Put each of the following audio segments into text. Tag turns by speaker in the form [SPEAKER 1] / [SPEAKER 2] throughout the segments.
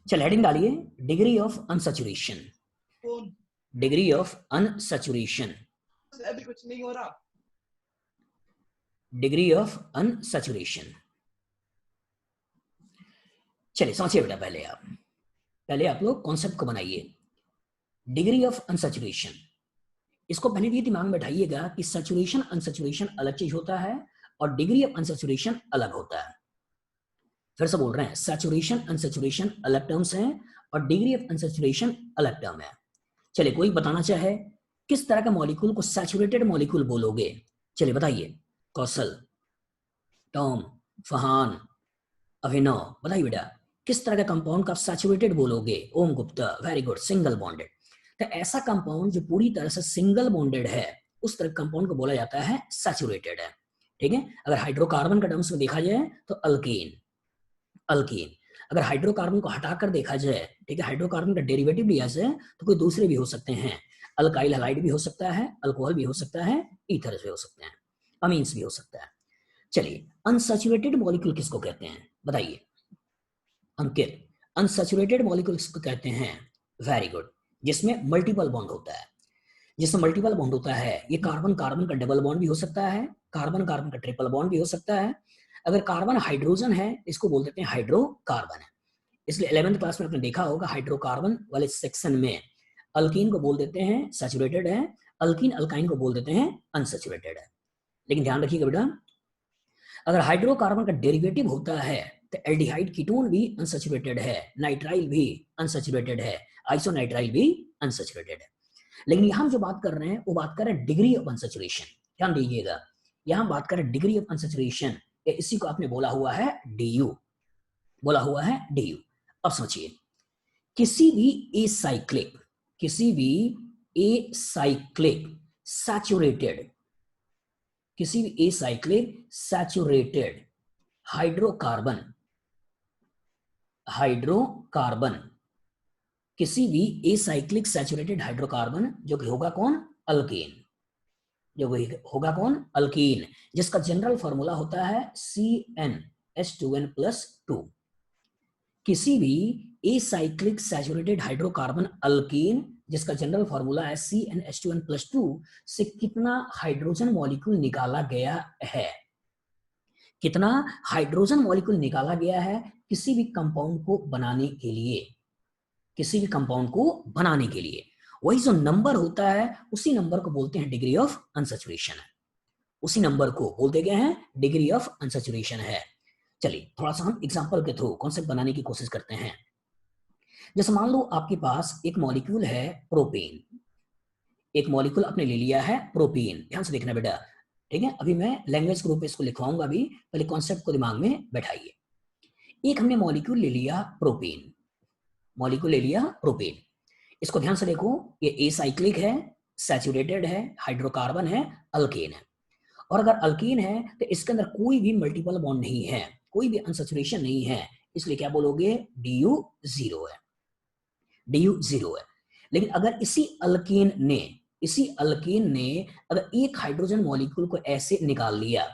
[SPEAKER 1] चल हेडिंग डालिए, degree of unsaturation. Degree of unsaturation.
[SPEAKER 2] अभी कुछ नहीं हो रहा।
[SPEAKER 1] Degree of unsaturation. चलिए समझिए बेटा, पहले आप लोग कॉन्सेप्ट को बनाइए। डिग्री ऑफ अनसैचुरेशन, इसको पहले भी दिमाग में बैठाइएगा कि सैचुरेशन अनसैचुरेशन अलग चीज होता है और डिग्री ऑफ अनसैचुरेशन अलग होता है। फिर से बोल रहे हैं, सैचुरेशन अनसैचुरेशन अलग टर्म्स हैं और डिग्री ऑफ अनसैचुरेशन अलग टर्म है। चलिए कोई बताना चाहे किस तरह का मॉलिक्यूल को सैचुरेटेड मॉलिक्यूल बोलोगे? चलिए बताइए, कौशल, टॉम, फहान, अभिनव, बताइए बेटा, किस तरह का कंपाउंड का सैचुरेटेड बोलोगे? Om Gupta, very good, single bonded. तो ऐसा कंपाउंड जो पूरी तरह से सिंगल बॉन्डेड है, उस तरह कंपाउंड को बोला जाता है सैचुरेटेड है। ठीक है, अगर हाइड्रोकार्बन का टर्म्स में देखा जाए तो अल्कीन। अल्कीन, अगर हाइड्रोकार्बन को हटाकर देखा जाए, ठीक है, हाइड्रोकार्बन का डेरिवेटिव लिया जाए तो कोई दूसरे भी हो सकते हैं। अल्काइल हैलाइड भी हो सकता है, अल्कोहल भी हो सकता है, ईथर्स भी हो सकते हैं, अमीन्स भी हो सकता है। चलिए, अनसैचुरेटेड मॉलिक्यूल किसको कहते हैं बताइए अंकित? अनसैचुरेटेड मॉलिक्यूल किसको कहते हैं? वेरी गुड, जिसमें मल्टीपल बॉन्ड होता है। जिसमें मल्टीपल बॉन्ड होता है, ये कार्बन कार्बन का डबल बॉन्ड भी हो सकता है, कार्बन कार्बन का ट्रिपल बॉन्ड भी हो सकता है। अगर कार्बन हाइड्रोजन है, इसको बोल देते हैं हाइड्रोकार्बन है। इसलिए 11th क्लास में आपने देखा होगा, हाइड्रोकार्बन वाले सेक्शन में अल्कीन को बोल देते हैं सैचुरेटेड है, अल्कीन अल्काइन को बोल देते हैं अनसैचुरेटेड है। लेकिन ध्यान रखिएगा बेटा, अगर हाइड्रोकार्बन का डेरिवेटिव होता है तो एल्डिहाइड कीटोन भी अनसैचुरेटेड है, नाइट्राइल भी अनसैचुरेटेड है, आइसोनाइट्राइल भी अनसैचुरेटेड है। लेकिन यहां हम जो बात कर रहे हैं वो बात कर रहे हैं डिग्री ऑफ अनसैचुरेशन। ध्यान दीजिएगा, यहां बात कर रहे हैं डिग्री ऑफ अनसैचुरेशन, इसी को आपने बोला हुआ है डीयू, बोला हुआ है डीयू। अब समझिए, किसी भी एसाइक्लिक, किसी भी एसाइक्लिक सैचुरेटेड, किसी भी एसाइक्लिक सैचुरेटेड हाइड्रोकार्बन, हाइड्रोकार्बन, किसी भी एसाइक्लिक सैचुरेटेड हाइड्रोकार्बन जो कि होगा कौन? अल्केन। जो होगा कौन? अल्कीन, जिसका जनरल फॉर्मूला होता है CnH2n+2। किसी भी एसाइक्लिक सैचुरेटेड हाइड्रोकार्बन अल्कीन जिसका जनरल फॉर्मूला है CnH2n+2 से कितना हाइड्रोजन मॉलिक्यूल निकाला गया है? कितना हाइड्रोजन मॉलिक्यूल निकाला गया है किसी भी कंपाउंड को बनाने के लिए? किसी भी कंपाउंड को बनाने के लिए वही जो नंबर होता है, उसी नंबर को बोलते हैं डिग्री ऑफ अनसैचुरेशन। उसी नंबर को बोलते गए हैं डिग्री ऑफ अनसैचुरेशन है। चलिए थोड़ा सा हम एग्जांपल के थ्रू कॉन्सेप्ट बनाने की कोशिश करते हैं। जैसे मान लो आपके पास एक मॉलिक्यूल है प्रोपेन, एक मॉलिक्यूल आपने ले लिया है प्रोपेन। ध्यान से देखना बेटा, ठीक है, अभी मैं लैंग्वेज के रूप में इसको लिखवाऊंगा, अभी पहले कॉन्सेप्ट को दिमाग में बैठाइए। एक हमने मॉलिक्यूल ले लिया प्रोपेन, मॉलिक्यूल ले लिया प्रोपेन। इसको ध्यान से देखो, ये एसाइक्लिक है, सैचुरेटेड है, हाइड्रोकार्बन है, अल्केन है। और अगर अल्कीन है तो इसके अंदर कोई भी मल्टीपल बॉन्ड नहीं है, कोई भी अनसैचुरेशन नहीं है, इसलिए क्या बोलोगे? डीयू जीरो है, डीयू जीरो है। लेकिन अगर इसी अल्कीन ने अगर एक हाइड्रोजन मॉलिक्यूल को ऐसे निकाल लिया,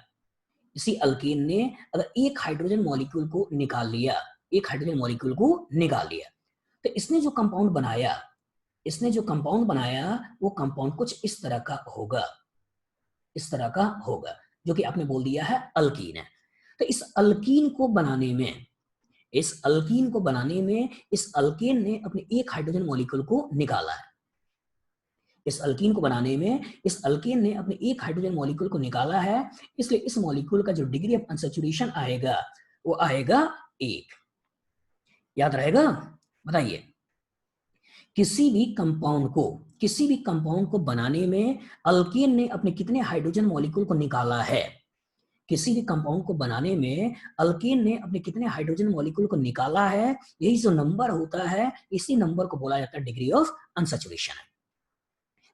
[SPEAKER 1] इसी अल्कीन ने अगर एक हाइड्रोजन मॉलिक्यूल को निकाल लिया, एक हाइड्रोजन मॉलिक्यूल को निकाल लिया, तो इसने जो कंपाउंड बनाया, इसने जो कंपाउंड बनाया वो कंपाउंड कुछ इस तरह का होगा, इस तरह का होगा, जो कि आपने बोल दिया है अल्कीन है। तो इस अल्कीन को बनाने में, इस अल्कीन को बनाने में इस अल्केन ने अपने एक हाइड्रोजन मॉलिक्यूल को निकाला है। इस अल्कीन को बनाने में इस अल्केन ने अपने एक हाइड्रोजन मॉलिक्यूल को निकाला है, इसलिए इस मॉलिक्यूल का जो डिग्री ऑफ अनसैचुरेशन आएगा वो आएगा 1। याद रहेगा? बताइए, किसी भी कंपाउंड को, किसी भी कंपाउंड को बनाने में अल्केन ने अपने कितने हाइड्रोजन मॉलिक्यूल को निकाला है? किसी भी कंपाउंड को बनाने में अल्केन ने अपने कितने हाइड्रोजन मॉलिक्यूल को निकाला है, यही जो नंबर होता है, इसी नंबर को बोला जाता है डिग्री ऑफ अनसैचुरेशन।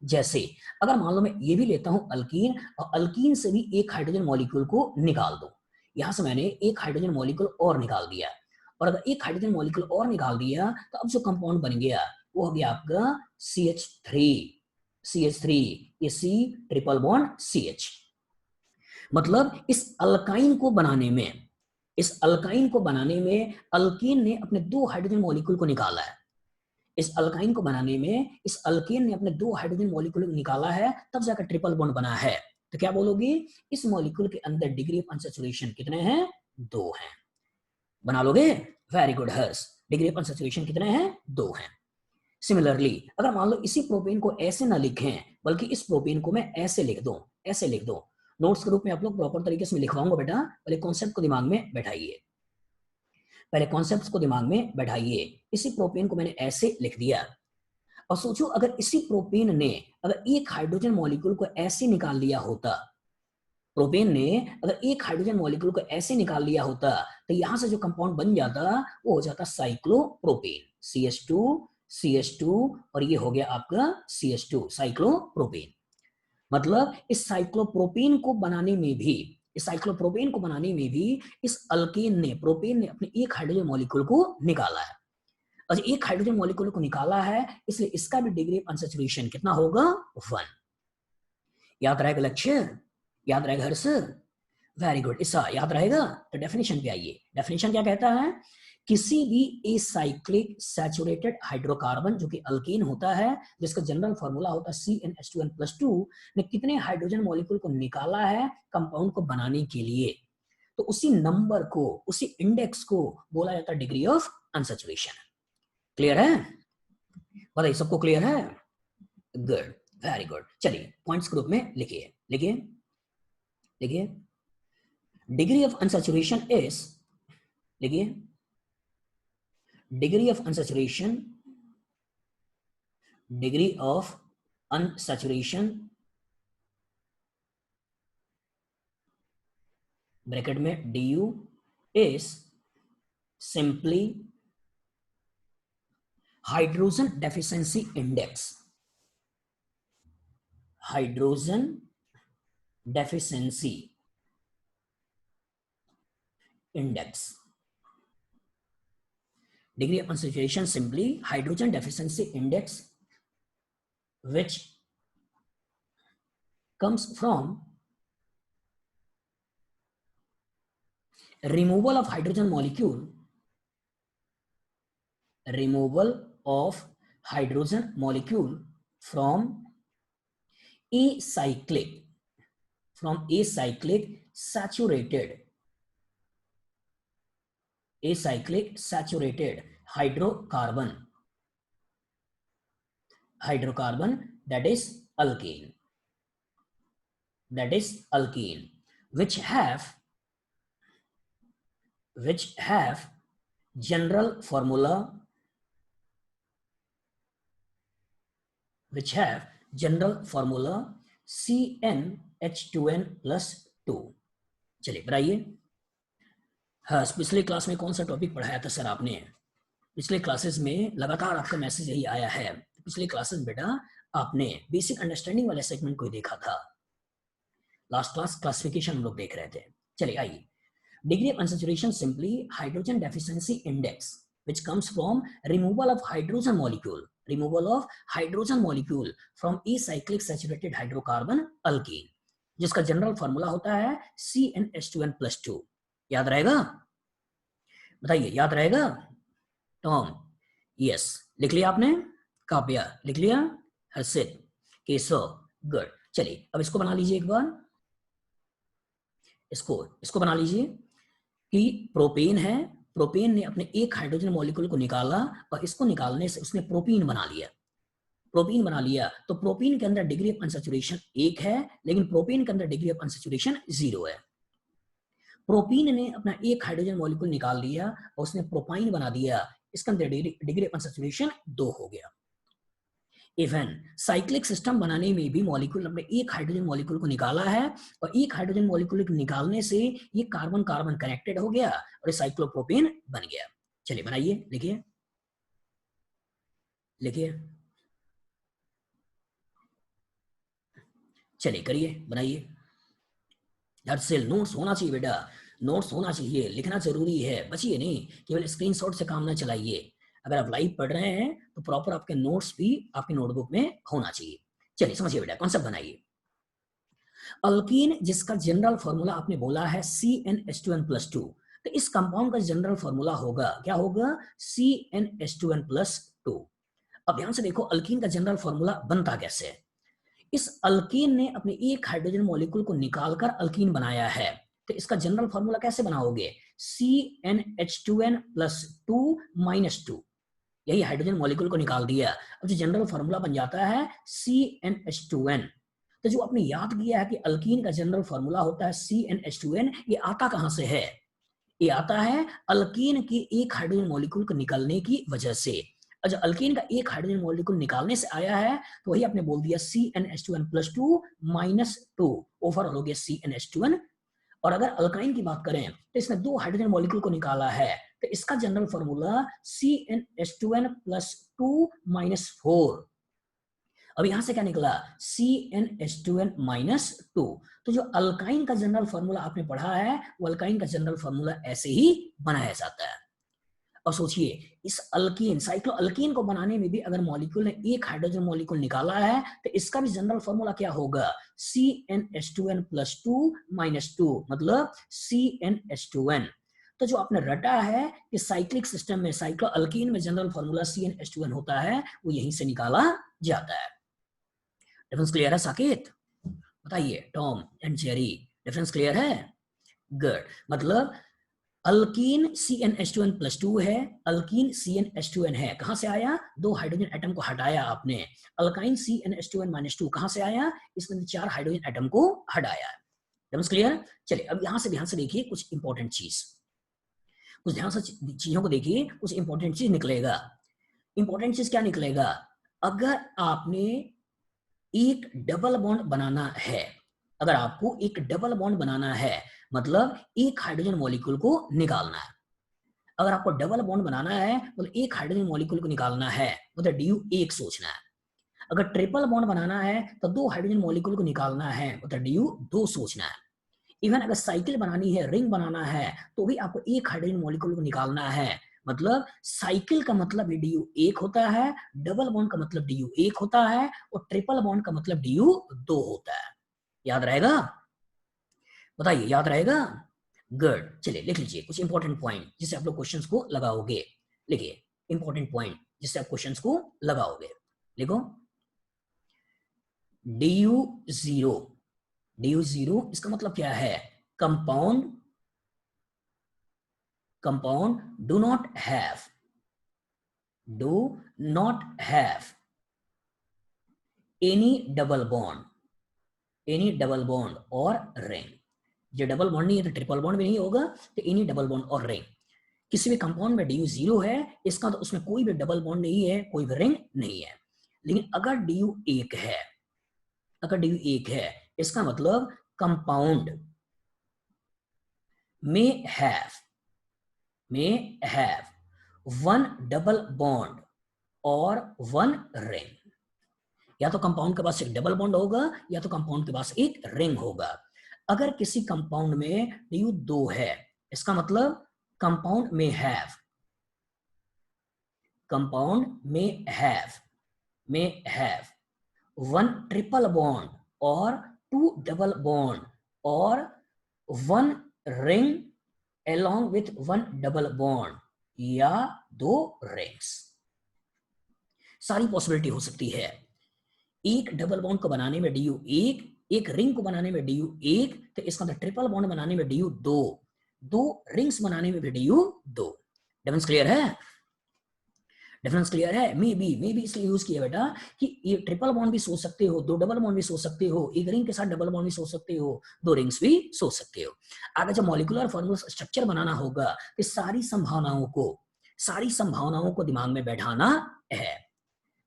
[SPEAKER 1] जैसे अगर मान लो मैं ये भी लेता हूं अल्कीन, और अल्कीन से भी एक हाइड्रोजन मॉलिक्यूल को निकाल दो, यहां से मैंने एक हाइड्रोजन मॉलिक्यूल और निकाल दिया, और अगर एक हाइड्रोजन मॉलिक्यूल और निकाल दिया तो अब जो कंपाउंड बन गया वो हो गया आपका CH3, CH3, ये C ट्रिपल बॉन्ड CH। मतलब इस अल्काइन को बनाने में, इस अल्काइन को बनाने में अल्कीन ने अपने 2 हाइड्रोजन मॉलिक्यूल को निकाला है। इस अल्काइन को बनाने में इस अल्केन ने अपने 2 हाइड्रोजन मॉलिक्यूल निकाला है, तब जाकर ट्रिपल बॉन्ड बना है। तो क्या बोलोगे, इस मॉलिक्यूल के अंदर डिग्री ऑफ अनसैचुरेशन कितने हैं? 2 हैं। बना लोगे? Very good Harsh. Degree of unsaturation कितने हैं? 2 हैं। सिमिलरली अगर मान लो इसी प्रोपेन को ऐसे ना लिखें, बल्कि इस प्रोपेन को मैं ऐसे लिख दूं, ऐसे लिख दूं, नोट्स के रूप में आप लोग प्रॉपर तरीके से लिखवाऊंगा बेटा, पहले कॉन्सेप्ट को दिमाग में बैठाइए, पहले कॉन्सेप्ट्स को दिमाग में बैठाइए। इसी प्रोपेन को मैंने ऐसे लिख दिया, और सोचो अगर इसी प्रोपेन ने अगर एक हाइड्रोजन मॉलिक्यूल को ऐसे निकाल लिया होता, प्रोपेन ने अगर एक हाइड्रोजन मॉलिक्यूल को ऐसे निकाल लिया होता, तो यहां से जो कंपाउंड बन जाता वो हो जाता साइक्लोप्रोपेन, CH2 CH2 और ये हो गया आपका CH2 साइक्लोप्रोपेन। मतलब इस साइक्लोप्रोपेन को बनाने में भी, इस साइक्लोप्रोपेन को बनाने में भी इस अल्केन ने, प्रोपेन ने अपने एक हाइड्रोजन मॉलिक्यूल को निकाला है। और एक हाइड्रोजन मॉलिक्यूल को निकाला है, इसलिए इसका भी डिग्री ऑफ अनसैचुरेशन कितना होगा? 1। याद रहेगा लक्ष्य? याद रहेगा हर्ष? Very good. इसका याद रहेगा? तो डेफिनेशन पे आइए। डेफिनेशन क्या कहता है? किसी भी एसाइक्लिक सैचुरेटेड हाइड्रोकार्बन जो कि अल्कीन होता है, जिसका जनरल फॉर्मूला होता है CnH2n+2, ने कितने हाइड्रोजन मॉलिक्यूल को निकाला है कंपाउंड को बनाने के लिए, तो उसी नंबर को, उसी इंडेक्स को बोला जाता है डिग्री ऑफ अनसैचुरेशन। क्लियर है? बताइए सबको क्लियर है? Good, very good. चलिए पॉइंट्स ग्रुप में लिखिए, लिखिए, लिखिए। डिग्री ऑफ अनसैचुरेशन इज, लिखिए, degree of unsaturation, degree of unsaturation bracket में DU is simply hydrogen deficiency index, hydrogen deficiency index. Degree of unsaturation simply hydrogen deficiency index which comes from removal of hydrogen molecule, removal of hydrogen molecule from acyclic, from acyclic saturated, acyclic saturated hydrocarbon, hydrocarbon that is alkane, that is alkene, which have general formula, which have general formula CnH2n+2। चलिए बताइए। हाँ, पिछले class में कौन सा topic पढ़ाया था sir आपने? पिछले क्लासेस में लगातार आपका मैसेज यही आया है। पिछले क्लासेस बेटा आपने बेसिक अंडरस्टैंडिंग वाले सेगमेंट को देखा था। लास्ट क्लास क्लासिफिकेशन हम लोग देख रहे थे। चलिए आइए। Degree of unsaturation simply hydrogen deficiency index which comes from removal of hydrogen molecule, removal of hydrogen molecule from acyclic saturated hydrocarbon alkene, जिसका जनरल फॉर्मूला होता है CnH2n+2। याद रहेगा? बताइए, याद रहेगा? टॉम, यस, लिख लिया आपने? काव्या लिख लिया? हर्षित, केशव, गुड। चलिए अब इसको बना लीजिए एक बार, इसको बना लीजिए कि प्रोपेन है, प्रोपेन ने अपने एक हाइड्रोजन मॉलिक्यूल को निकाला और इसको निकालने से उसने प्रोपीन बना लिया, प्रोपीन बना लिया। तो प्रोपीन के अंदर डिग्री ऑफ अनसैचुरेशन 1 है, लेकिन प्रोपीन के अंदर डिग्री ऑफ अनसैचुरेशन 0 है। प्रोपीन ने अपना एक हाइड्रोजन मॉलिक्यूल निकाल लिया और उसने प्रोपाइन बना दिया, इसके अंदर डिग्री ऑफ अनसैचुरेशन 2 हो गया। इवन साइक्लिक सिस्टम बनाने में भी मॉलिक्यूल अपने एक हाइड्रोजन मॉलिक्यूल को निकाला है और एक हाइड्रोजन मॉलिक्यूल को निकालने से ये कार्बन कार्बन कनेक्टेड हो गया और ये साइक्लोप्रोपेन बन गया। चलिए बनाइए, लिखिए, लिखिए, चलिए करिए, बनाइए। सेल नोट्स होना चाहिए बेटा, नोट्स होना चाहिए, लिखना जरूरी है, बचिए नहीं, केवल स्क्रीनशॉट से काम ना चलाइए। अगर आप लाइव पढ़ रहे हैं तो प्रॉपर आपके नोट्स भी आपके नोटबुक में होना चाहिए। चलिए समझिए बेटा, कॉन्सेप्ट बनाइए। अल्कीन जिसका जनरल फॉर्मूला आपने बोला है CnH2n+2, तो इस कंपाउंड का जनरल फॉर्मूला होगा, क्या होगा, CnH2n+2। अब ध्यान से देखो अल्कीन का जनरल फॉर्मूला बनता कैसे है। इस अल्कीन ने अपने एक हाइड्रोजन मॉलिक्यूल को निकालकर अल्कीन बनाया है, तो इसका जनरल फॉर्मूला कैसे बनाओगे, CnH2n+2 यही हाइड्रोजन मॉलिक्यूल को निकाल दिया। अब जो जनरल फॉर्मूला बन जाता है CnH2n। तो जो आपने याद किया है कि अल्कीन का जनरल फॉर्मूला होता है CnH2n, ये आता कहां से है, ये आता है अल्कीन के एक हाइड्रोजन मॉलिक्यूल को निकलने की वजह से। अच्छा, अल्कीन का एक हाइड्रोजन मॉलिक्यूल निकालने से आया है, तो वही आपने बोल दिया CnH2n+2 -2 ओवरऑल हो गया CnH2n। और अगर अल्काइन की बात करें तो इसने दो हाइड्रोजन मॉलिक्यूल को निकाला है, तो इसका जनरल फॉर्मूला CnH2n+2 -4। अब यहां से क्या निकला, CnH2n-2। तो जो अल्काइन का जनरल फॉर्मूला आपने पढ़ा है, वो अल्काइन का जनरल फॉर्मूला ऐसे ही बनाया जाता है। और सोचिए इस अल्कीन साइक्लो अल्कीन को बनाने में भी अगर मॉलिक्यूल ने एक हाइड्रोजन मॉलिक्यूल निकाला है, तो इसका भी जनरल फॉर्मूला क्या होगा, CnH2n+2 -2 मतलब CnH2n। तो जो आपने रटा है कि साइक्लिक सिस्टम में साइक्लो अल्कीन में जनरल फॉर्मूला CnH2n होता है, वो यहीं से निकाला जाता है। डिफरेंस क्लियर है साकेत, बताइए Tom and Jerry, difference clear है, गुड। मतलब अल्कीन CnH2n+2 है, अल्कीन CnH2n है, कहां से आया, दो हाइड्रोजन एटम को हटाया आपने। अल्काइन CnH2n-2 कहां से आया, इसमें चार हाइड्रोजन एटम को हटाया। Difference clear. चलिए अब यहां से ध्यान से देखिए कुछ इंपॉर्टेंट चीज, कुछ ध्यान से चीजों को देखिए, कुछ इंपॉर्टेंट चीज निकलेगा। इंपॉर्टेंट चीज क्या निकलेगा, अगर आपने एक डबल बॉन्ड बनाना है, अगर आपको एक डबल बॉन्ड बनाना है मतलब एक हाइड्रोजन मॉलिक्यूल को निकालना है, अगर आपको डबल बॉन्ड बनाना है मतलब एक हाइड्रोजन मॉलिक्यूल को निकालना है, मतलब DU एक सोचना है। अगर ट्रिपल बॉन्ड बनाना है तो दो हाइड्रोजन मॉलिक्यूल को निकालना है, मतलब DU दो सोचना है। इवन अगर साइकिल बनानी है, रिंग बनाना है, तो भी आपको एक हाइड्रोजन मॉलिक्यूल को निकालना है, मतलब साइकिल का मतलब DU एक होता है, डबल बॉन्ड का मतलब DU एक होता है, और ट्रिपल बॉन्ड का मतलब DU दो होता है। याद रहेगा, बताइए याद रहेगा, गुड। चलिए लिख लीजिए कुछ इंपॉर्टेंट पॉइंट जिससे आप लोग क्वेश्चंस को लगाओगे। लिखिए इंपॉर्टेंट पॉइंट जिससे आप क्वेश्चंस को लगाओगे, लिखो DU0। DU0 इसका मतलब क्या है, compound, compound do not have any double bond, any double bond और रिंग। ये डबल बॉन्ड नहीं है तो ट्रिपल बॉन्ड भी नहीं होगा, तो एनी डबल बॉन्ड और रिंग। किसी भी कंपाउंड में DU0 है, इसका तो उसमें कोई भी डबल बॉन्ड नहीं है, कोई भी रिंग नहीं है। लेकिन अगर DU एक है, अगर DU एक है, इसका मतलब कंपाउंड में हैव वन डबल बॉन्ड और वन रिंग। या तो कंपाउंड के पास एक डबल बॉन्ड होगा या तो कंपाउंड के पास एक रिंग होगा। अगर किसी कंपाउंड में DU दो है, इसका मतलब कंपाउंड में हैव वन ट्रिपल बॉन्ड और टू डबल बॉन्ड और one ring along with one double bond या दो रिंग्स। सारी पॉसिबिलिटी हो सकती है। एक डबल बॉन्ड को बनाने में DU एक रिंग को बनाने में DU एक, तो इसका मतलब ट्रिपल बॉन्ड बनाने में DU दो, दो रिंग्स बनाने में भी DU दो। डिफरेंस क्लियर है, डिफरेंस क्लियर है। मे बी इसलिए यूज किया बेटा कि ये ट्रिपल बॉन्ड भी सोच सकते हो, दो डबल बॉन्ड भी सोच सकते हो, एक रिंग के साथ डबल बॉन्ड भी सोच सकते हो, दो रिंग्स भी सोच सकते हो। आगे जब मॉलिक्यूलर फॉर्मूला स्ट्रक्चर बनाना होगा तो सारी संभावनाओं को दिमाग में बैठाना है।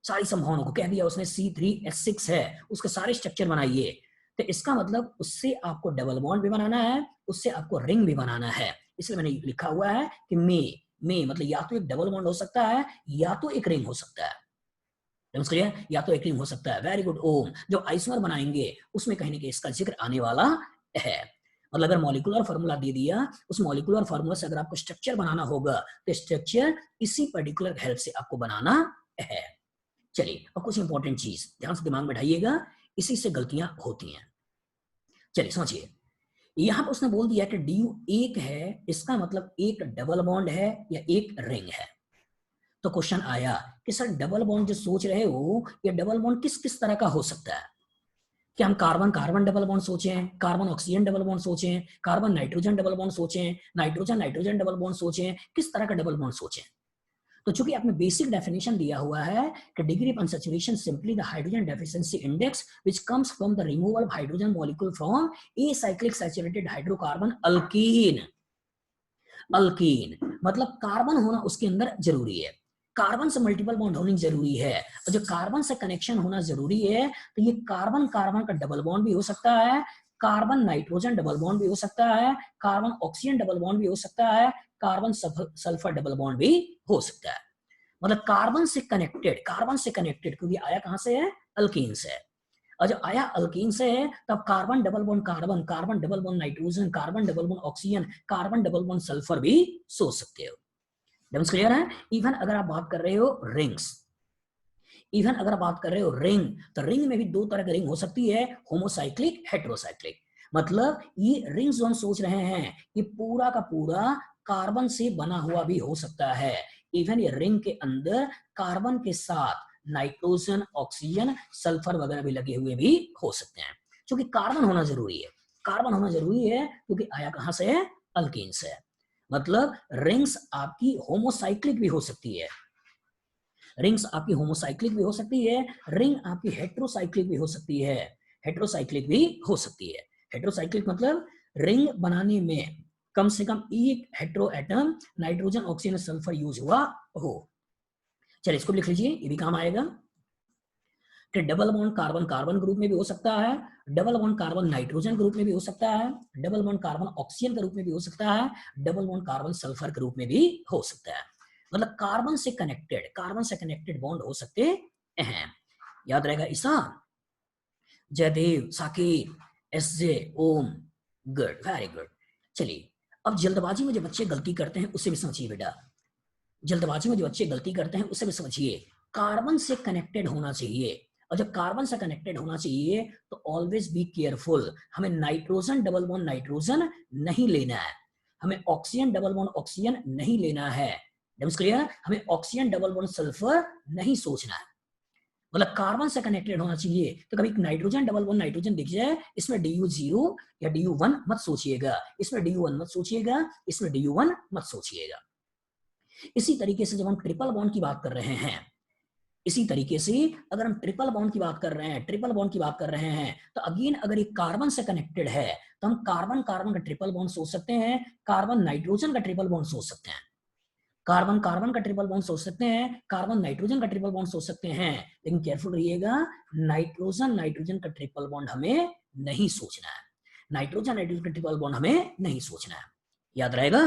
[SPEAKER 1] सारी संभावनाओं को कह दिया उसने C3H6 है, उसके सारे स्ट्रक्चर बनाइए, तो इसका मतलब उससे आपको डबल बॉन्ड भी बनाना है, उससे आपको रिंग भी बनाना है। इसलिए मैंने लिखा हुआ है कि में मतलब या तो एक डबल बॉन्ड हो सकता है या तो एक रिंग हो सकता है। समझ गया, या तो एक रिंग हो सकता है। वेरी गुड ओम। जो आइसोमर बनाएंगे उसमें कहीं ना कहीं इसका जिक्र आने वाला है। मतलब अगर मॉलिक्यूलर फार्मूला दे दिया, उस मॉलिक्यूलर फार्मूला से अगर आपको स्ट्रक्चर बनाना होगा तो स्ट्रक्चर इसी पर्टिकुलर हेल्प से आपको बनाना है। चलिए अब कुछ इंपॉर्टेंट चीज ध्यान से दिमाग में बैठाइएगा, इसी से गलतियां होती हैं। चलिए समझिए, यहाँ पर उसने बोल दिया कि DU एक है, इसका मतलब एक डबल बॉन्ड है या एक रिंग है। तो क्वेश्चन आया कि सर डबल बॉन्ड जो सोच रहे हो, ये डबल बॉन्ड किस किस तरह का हो सकता है? क्या हम कार्बन कार्बन डबल बॉन्ड सोचें, कार्बन ऑक्सीजन डबल बॉन्ड सोचें, कार्बन नाइट्रोजन डबल बॉन्ड सोचें, नाइट्रोजन नाइट्रोजन डबल बॉन्ड सोचें, किस तरह का डबल बॉन्ड सोचें? तो चूंकि आपने बेसिक डेफिनेशन दिया हुआ है कि degree of unsaturation simply the hydrogen deficiency index which comes from the removal of hydrogen molecule from acyclic saturated hydrocarbon alkyne. Alkyne मतलब कार्बन होना उसके अंदर जरूरी है, कार्बन से मल्टीपल बॉन्ड होनी जरूरी है, और जो कार्बन से कनेक्शन होना जरूरी है तो ये कार्बन कार्बन का डबल बॉन्ड भी हो सकता है, कार्बन नाइट्रोजन डबल बॉन्ड भी हो सकता है, कार्बन ऑक्सीजन डबल बॉन्ड भी हो सकता है, कार्बन सल्फर डबल बॉन्ड भी हो सकता है। मतलब कार्बन से कनेक्टेड क्योंकि आया कहां से है? अल्कीन से। और जब आया अल्कीन से है तब carbon double bond carbon, carbon double bond nitrogen, carbon double bond oxygen, carbon double bond sulphur भी सोच सकते हो। डबल्स क्लियर है? इवन अगर आप बात कर रहे हो रिंग्स, इवन अगर आप बात कर रहे हो रिंग, तो रिंग में भी दो तरह की रिंग हो सकती है, होमोसाइक्लिक, हेटेरोसाइक्लिक। मतलब ये रिंग्स जो हम सोच रहे हैं ये पूरा का पूरा कार्बन से बना हुआ भी हो सकता है। इवन ये रिंग के अंदर कार्बन के साथ नाइट्रोजन, ऑक्सीजन, सल्फर वगैरह भी लगे हुए भी हो सकते हैं, क्योंकि कार्बन होना जरूरी है। कार्बन होना जरूरी है क्योंकि आया कहां से है? अल्कीन से। मतलब रिंग्स आपकी होमोसाइक्लिक भी हो सकती है, रिंग्स आपकी होमोसाइक्लिक भी हो सकती है, रिंग आपकी हेट्रोसाइक्लिक भी हो सकती है, हेट्रोसाइक्लिक भी हो सकती है। हेट्रोसाइक्लिक मतलब रिंग बनाने में कम से कम एक hetero atom nitrogen, oxygen, sulphur use हुआ हो। चलिए इसको लिख लीजिए, ये भी काम आएगा कि double bond carbon carbon group में भी हो सकता है, double bond carbon nitrogen group में भी हो सकता है, डबल बॉन्ड कार्बन ऑक्सीजन के रूप में भी हो सकता है, डबल बॉन्ड कार्बन सल्फर के रूप में भी हो सकता है। मतलब कार्बन से कनेक्टेड बॉन्ड हो सकते हैं। याद रहेगा ईसा, जयदेव, साकिब, SJ, ओम, गुड, वेरी गुड। चलिए अब जल्दबाजी में जो बच्चे गलती करते हैं उससे भी समझिए बेटा, जल्दबाजी में जो बच्चे गलती करते हैं उससे भी समझिए, कार्बन से कनेक्टेड होना चाहिए, और जब कार्बन से कनेक्टेड होना चाहिए तो ऑलवेज बी केयरफुल, हमें नाइट्रोजन डबल बॉन्ड नाइट्रोजन नहीं लेना है, हमें ऑक्सीजन डबल बॉन्ड ऑक्सीजन नहीं लेना है। क्लियर? हमें ऑक्सीजन डबल बॉन्ड सल्फर नहीं सोचना है। मतलब कार्बन से कनेक्टेड होना चाहिए, तो कभी नाइट्रोजन डबल बॉन्ड नाइट्रोजन दिख जाए इसमें DU0 या DU1 मत सोचिएगा, इसमें DU1 मत सोचिएगा, इसमें DU1 मत सोचिएगा। इसी तरीके से जब हम ट्रिपल बॉन्ड की बात कर रहे हैं, इसी तरीके से अगर हम ट्रिपल बॉन्ड की बात कर रहे हैं, ट्रिपल बॉन्ड की बात कर रहे हैं, तो अगेन अगर ये कार्बन से कनेक्टेड है तो हम कार्बन कार्बन का ट्रिपल बॉन्ड सोच सकते हैं, कार्बन नाइट्रोजन का ट्रिपल बॉन्ड सोच सकते हैं, कार्बन कार्बन का ट्रिपल बॉन्ड सोच सकते हैं, कार्बन नाइट्रोजन का ट्रिपल बॉन्ड सोच सकते हैं। लेकिन केयरफुल रहिएगा, नाइट्रोजन नाइट्रोजन का ट्रिपल बॉन्ड हमें नहीं सोचना है, नाइट्रोजन नाइट्रोजन का ट्रिपल बॉन्ड हमें नहीं सोचना है। याद रहेगा?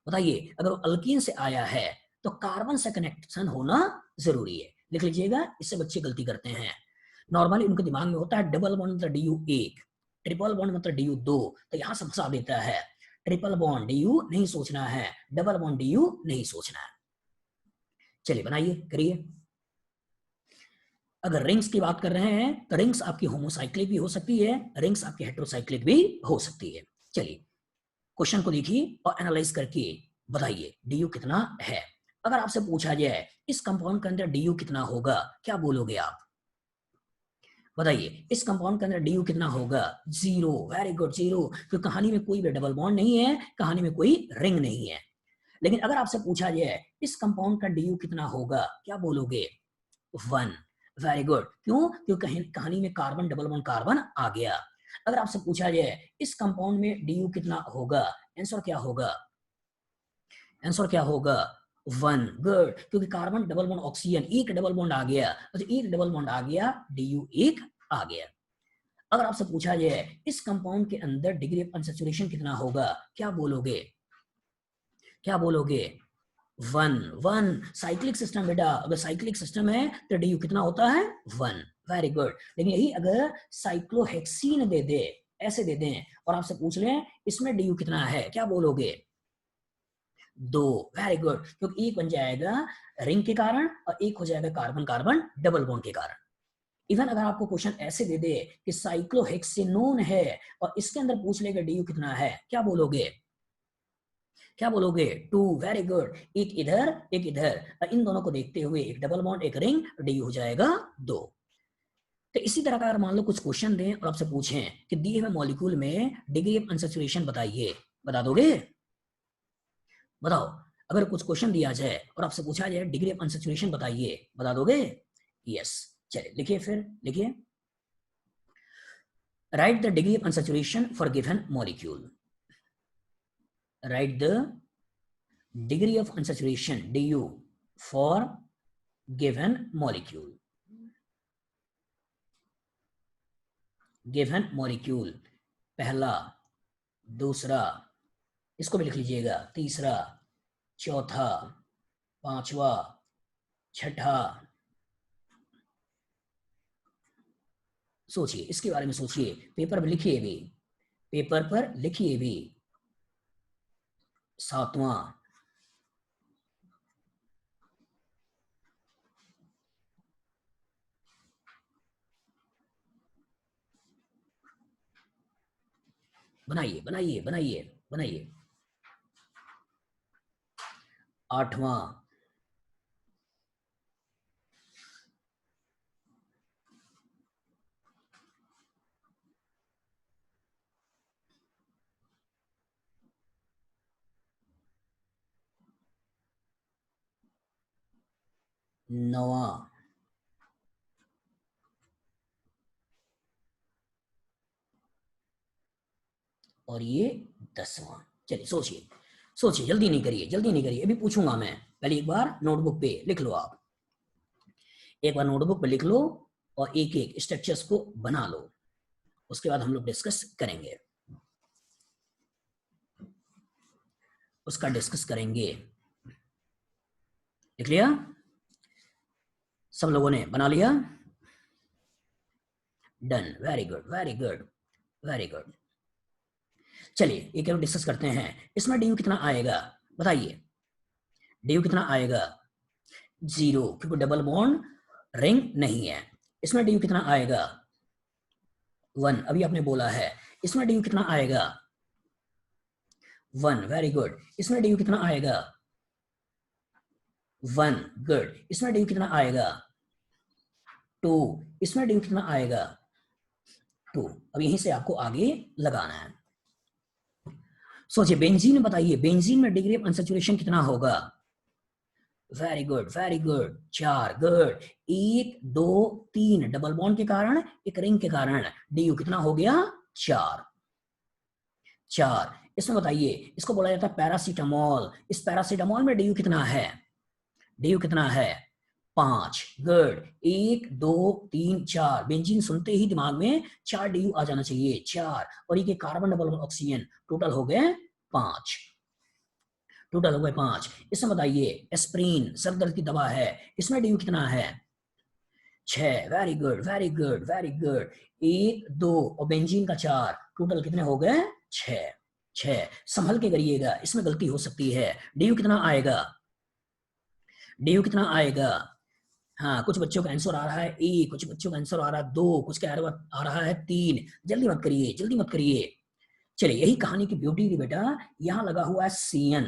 [SPEAKER 1] बताइए अगर अल्कीन से आया है तो कार्बन से कनेक्शन होना जरूरी है, लिख लीजिएगा, इससे बच्चे गलती करते हैं। नॉर्मली उनके दिमाग में होता है डबल बॉन्ड मतलब DU1, ट्रिपल बॉन्ड मतलब DU2, तो यहां से फंसा देता है, ट्रिपल बॉन्ड DU नहीं सोचना है, डबल बॉन्ड DU नहीं सोचना है। चलिए बनाइए, करिए। अगर रिंग्स की बात कर रहे हैं तो रिंग्स आपकी होमोसाइक्लिक भी हो सकती है, रिंग्स आपकी हेट्रोसाइक्लिक भी हो सकती है। चलिए क्वेश्चन को देखिए और एनालाइज करके बताइए DU कितना है। अगर आपसे पूछा जाए इस कंपाउंड के अंदर DU कितना होगा, क्या बोलोगे आप? बताइए इस कंपाउंड के अंदर DU कितना होगा? 0। वेरी गुड, 0, क्योंकि कहानी में कोई भी डबल बॉन्ड नहीं है, कहानी में कोई रिंग नहीं है। लेकिन अगर आपसे पूछा जाए इस कंपाउंड का DU कितना होगा, क्या बोलोगे? 1। वेरी गुड, क्यों? क्योंकि कहानी में कार्बन डबल बॉन्ड कार्बन आ गया। अगर आपसे पूछा जाए इस कंपाउंड में DU कितना होगा, आंसर क्या होगा? आंसर क्या होगा? 1। गुड, क्योंकि कार्बन डबल बॉन्ड ऑक्सीजन, एक डबल बॉन्ड आ गया, तो एक डबल बॉन्ड आ गया, DU1 आ गया। अगर आपसे पूछा जाए इस कंपाउंड के अंदर डिग्री ऑफ अनसैचुरेशन कितना होगा, क्या बोलोगे? क्या बोलोगे? 1। 1 साइक्लिक सिस्टम बेटा, अगर साइक्लिक सिस्टम है तो DU कितना होता है? 1। Very good. लेकिन यही अगर साइक्लोहेक्सीन दे दे, ऐसे दे दें और आपसे पूछ लें इसमें DU कितना है, क्या बोलोगे? 2। वेरी गुड, क्योंकि एक बन जाएगा रिंग के कारण और एक हो जाएगा कार्बन कार्बन डबल बॉन्ड के कारण। इवन अगर आपको क्वेश्चन ऐसे दे दे कि साइक्लोहेक्सेनोन है और इसके अंदर पूछ लेगा DU कितना है, क्या बोलोगे? क्या बोलोगे? 2, वेरी गुड। एक इधर एक इधर, इन दोनों को देखते हुए एक डबल बॉन्ड एक रिंग, DU हो जाएगा 2। तो इसी तरह का अगर मान लो कुछ क्वेश्चन दें और आपसे पूछें कि दिए हुए मॉलिक्यूल में डिग्री ऑफ अनसैचुरेशन बताइए, बता दोगे? बताओ, अगर कुछ क्वेश्चन दिया जाए और आपसे पूछा जाए डिग्री ऑफ अनसैचुरेशन बताइए, बता दोगे? यस। चलिए लिखिए, फिर लिखिए, right the degree of unsaturation for given molecule. Right the degree of unsaturation DU for given molecule. Given molecule, पहला, दूसरा, इसको भी लिख लीजिएगा, तीसरा, चौथा, पांचवा, छठा। सोचिए, इसके बारे में सोचिए, पेपर पर लिखिए भी, पेपर पर लिखिए भी। सातवां, बनाइए बनाइए बनाइए बनाइए। आठवां, नौवां, और ये 10वां। चलिए सोचिए, सोचिए, जल्दी नहीं करिए, जल्दी नहीं करिए, अभी पूछूंगा मैं। पहले एक बार नोटबुक पे लिख लो, आप एक बार नोटबुक पे लिख लो और एक एक स्ट्रक्चर्स को बना लो, उसके बाद हम लोग डिस्कस करेंगे, उसका डिस्कस करेंगे। लिख लिया? सब लोगों ने बना लिया? Done, very good very good very good. चलिए एक और डिस्कस करते हैं। इसमें DU कितना आएगा बताइए? DU कितना आएगा? 0, क्योंकि डबल बॉन्ड रिंग नहीं है। इसमें DU कितना आएगा? 1, अभी आपने बोला है। इसमें DU कितना आएगा? 1, वेरी गुड। इसमें DU कितना आएगा? 1, गुड। इसमें DU कितना आएगा? 2। इसमें DU कितना आएगा? 2। अब यहीं से आपको आगे लगाना है। सोचिए, बेंजीन बताइए, बेंजीन में डिग्री ऑफ अनसैचुरेशन कितना होगा? Very good very good, 4, good. 1, 2, 3 double bond के कारण, एक रिंग के कारण DU कितना हो गया? 4। 4। इसमें बताइए, इसको बोला जाता है पैरासीटामोल। इस पैरासीटामोल में DU कितना है? DU कितना है? 5, गुड। 1, 2, 3, 4, बेंजीन सुनते ही दिमाग में 4 DU आ जाना चाहिए, 4। और ये carbon double bond oxygen, total हो गए 5, टोटल हो गए 5। इसमें बताइए, एस्प्रिन सर दर्द की दवा है, इसमें DU कितना है? 6, very good very good very good. 1, 2 और बेंजीन का 4, टोटल कितने हो गए? 6। 6, संभल के करिएगा, इसमें गलती हो सकती है। DU कितना आएगा? DU कितना आएगा? हाँ, कुछ बच्चों का आंसर आ रहा है 1, कुछ बच्चों का आंसर आ रहा है 2, कुछ का आ रहा है 3। जल्दी मत करिए, जल्दी मत करिए। चलिए, यही कहानी की ब्यूटी थी बेटा। यहाँ लगा हुआ है CN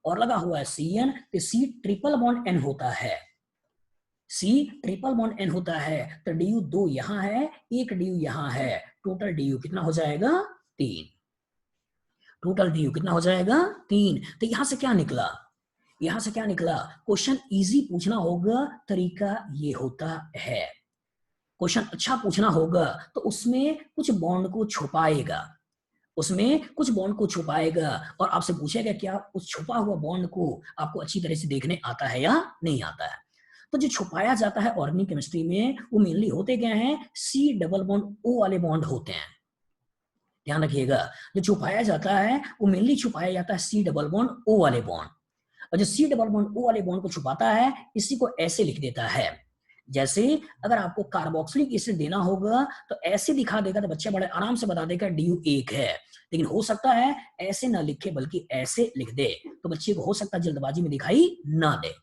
[SPEAKER 1] और लगा हुआ है CN, तो C ट्रिपल बॉन्ड N होता है, C ट्रिपल बॉन्ड N होता है। तो DU 2 यहाँ है, 1 DU यहाँ है, टोटल DU कितना हो जाएगा? 3। टोटल DU कितना हो जाएगा? 3। तो यहां से क्या निकला? यहां से क्या निकला? क्वेश्चन इजी पूछना होगा, तरीका ये होता है। क्वेश्चन अच्छा पूछना होगा तो उसमें कुछ बॉन्ड को छुपाएगा, उसमें कुछ बॉन्ड को छुपाएगा और आपसे पूछेगा क्या उस छुपा हुआ बॉन्ड को आपको अच्छी तरह से देखने आता है या नहीं आता है। तो जो छुपाया जाता है ऑर्गेनिक केमिस्ट्री में, वो मेनली होते क्या हैं? C डबल बॉन्ड O वाले बॉन्ड होते हैं। ध्यान रखिएगा, जो छुपाया जाता है वो मेनली छुपाया जाता है C डबल बॉन्ड O वाले बॉन्ड। और जो C डबल बॉन्ड O वाले बॉन्ड को छुपाता है, इसी को ऐसे लिख देता है। जैसे अगर आपको कार्बोक्सिलिक एसिड देना होगा तो ऐसे दिखा देगा, तो बच्चा बड़े आराम से बता देगा DU 1 है। लेकिन हो सकता है ऐसे ना लिखे बल्कि ऐसे लिख दे, तो बच्चे को हो सकता है जल्दबाजी में दिखाई ना दे।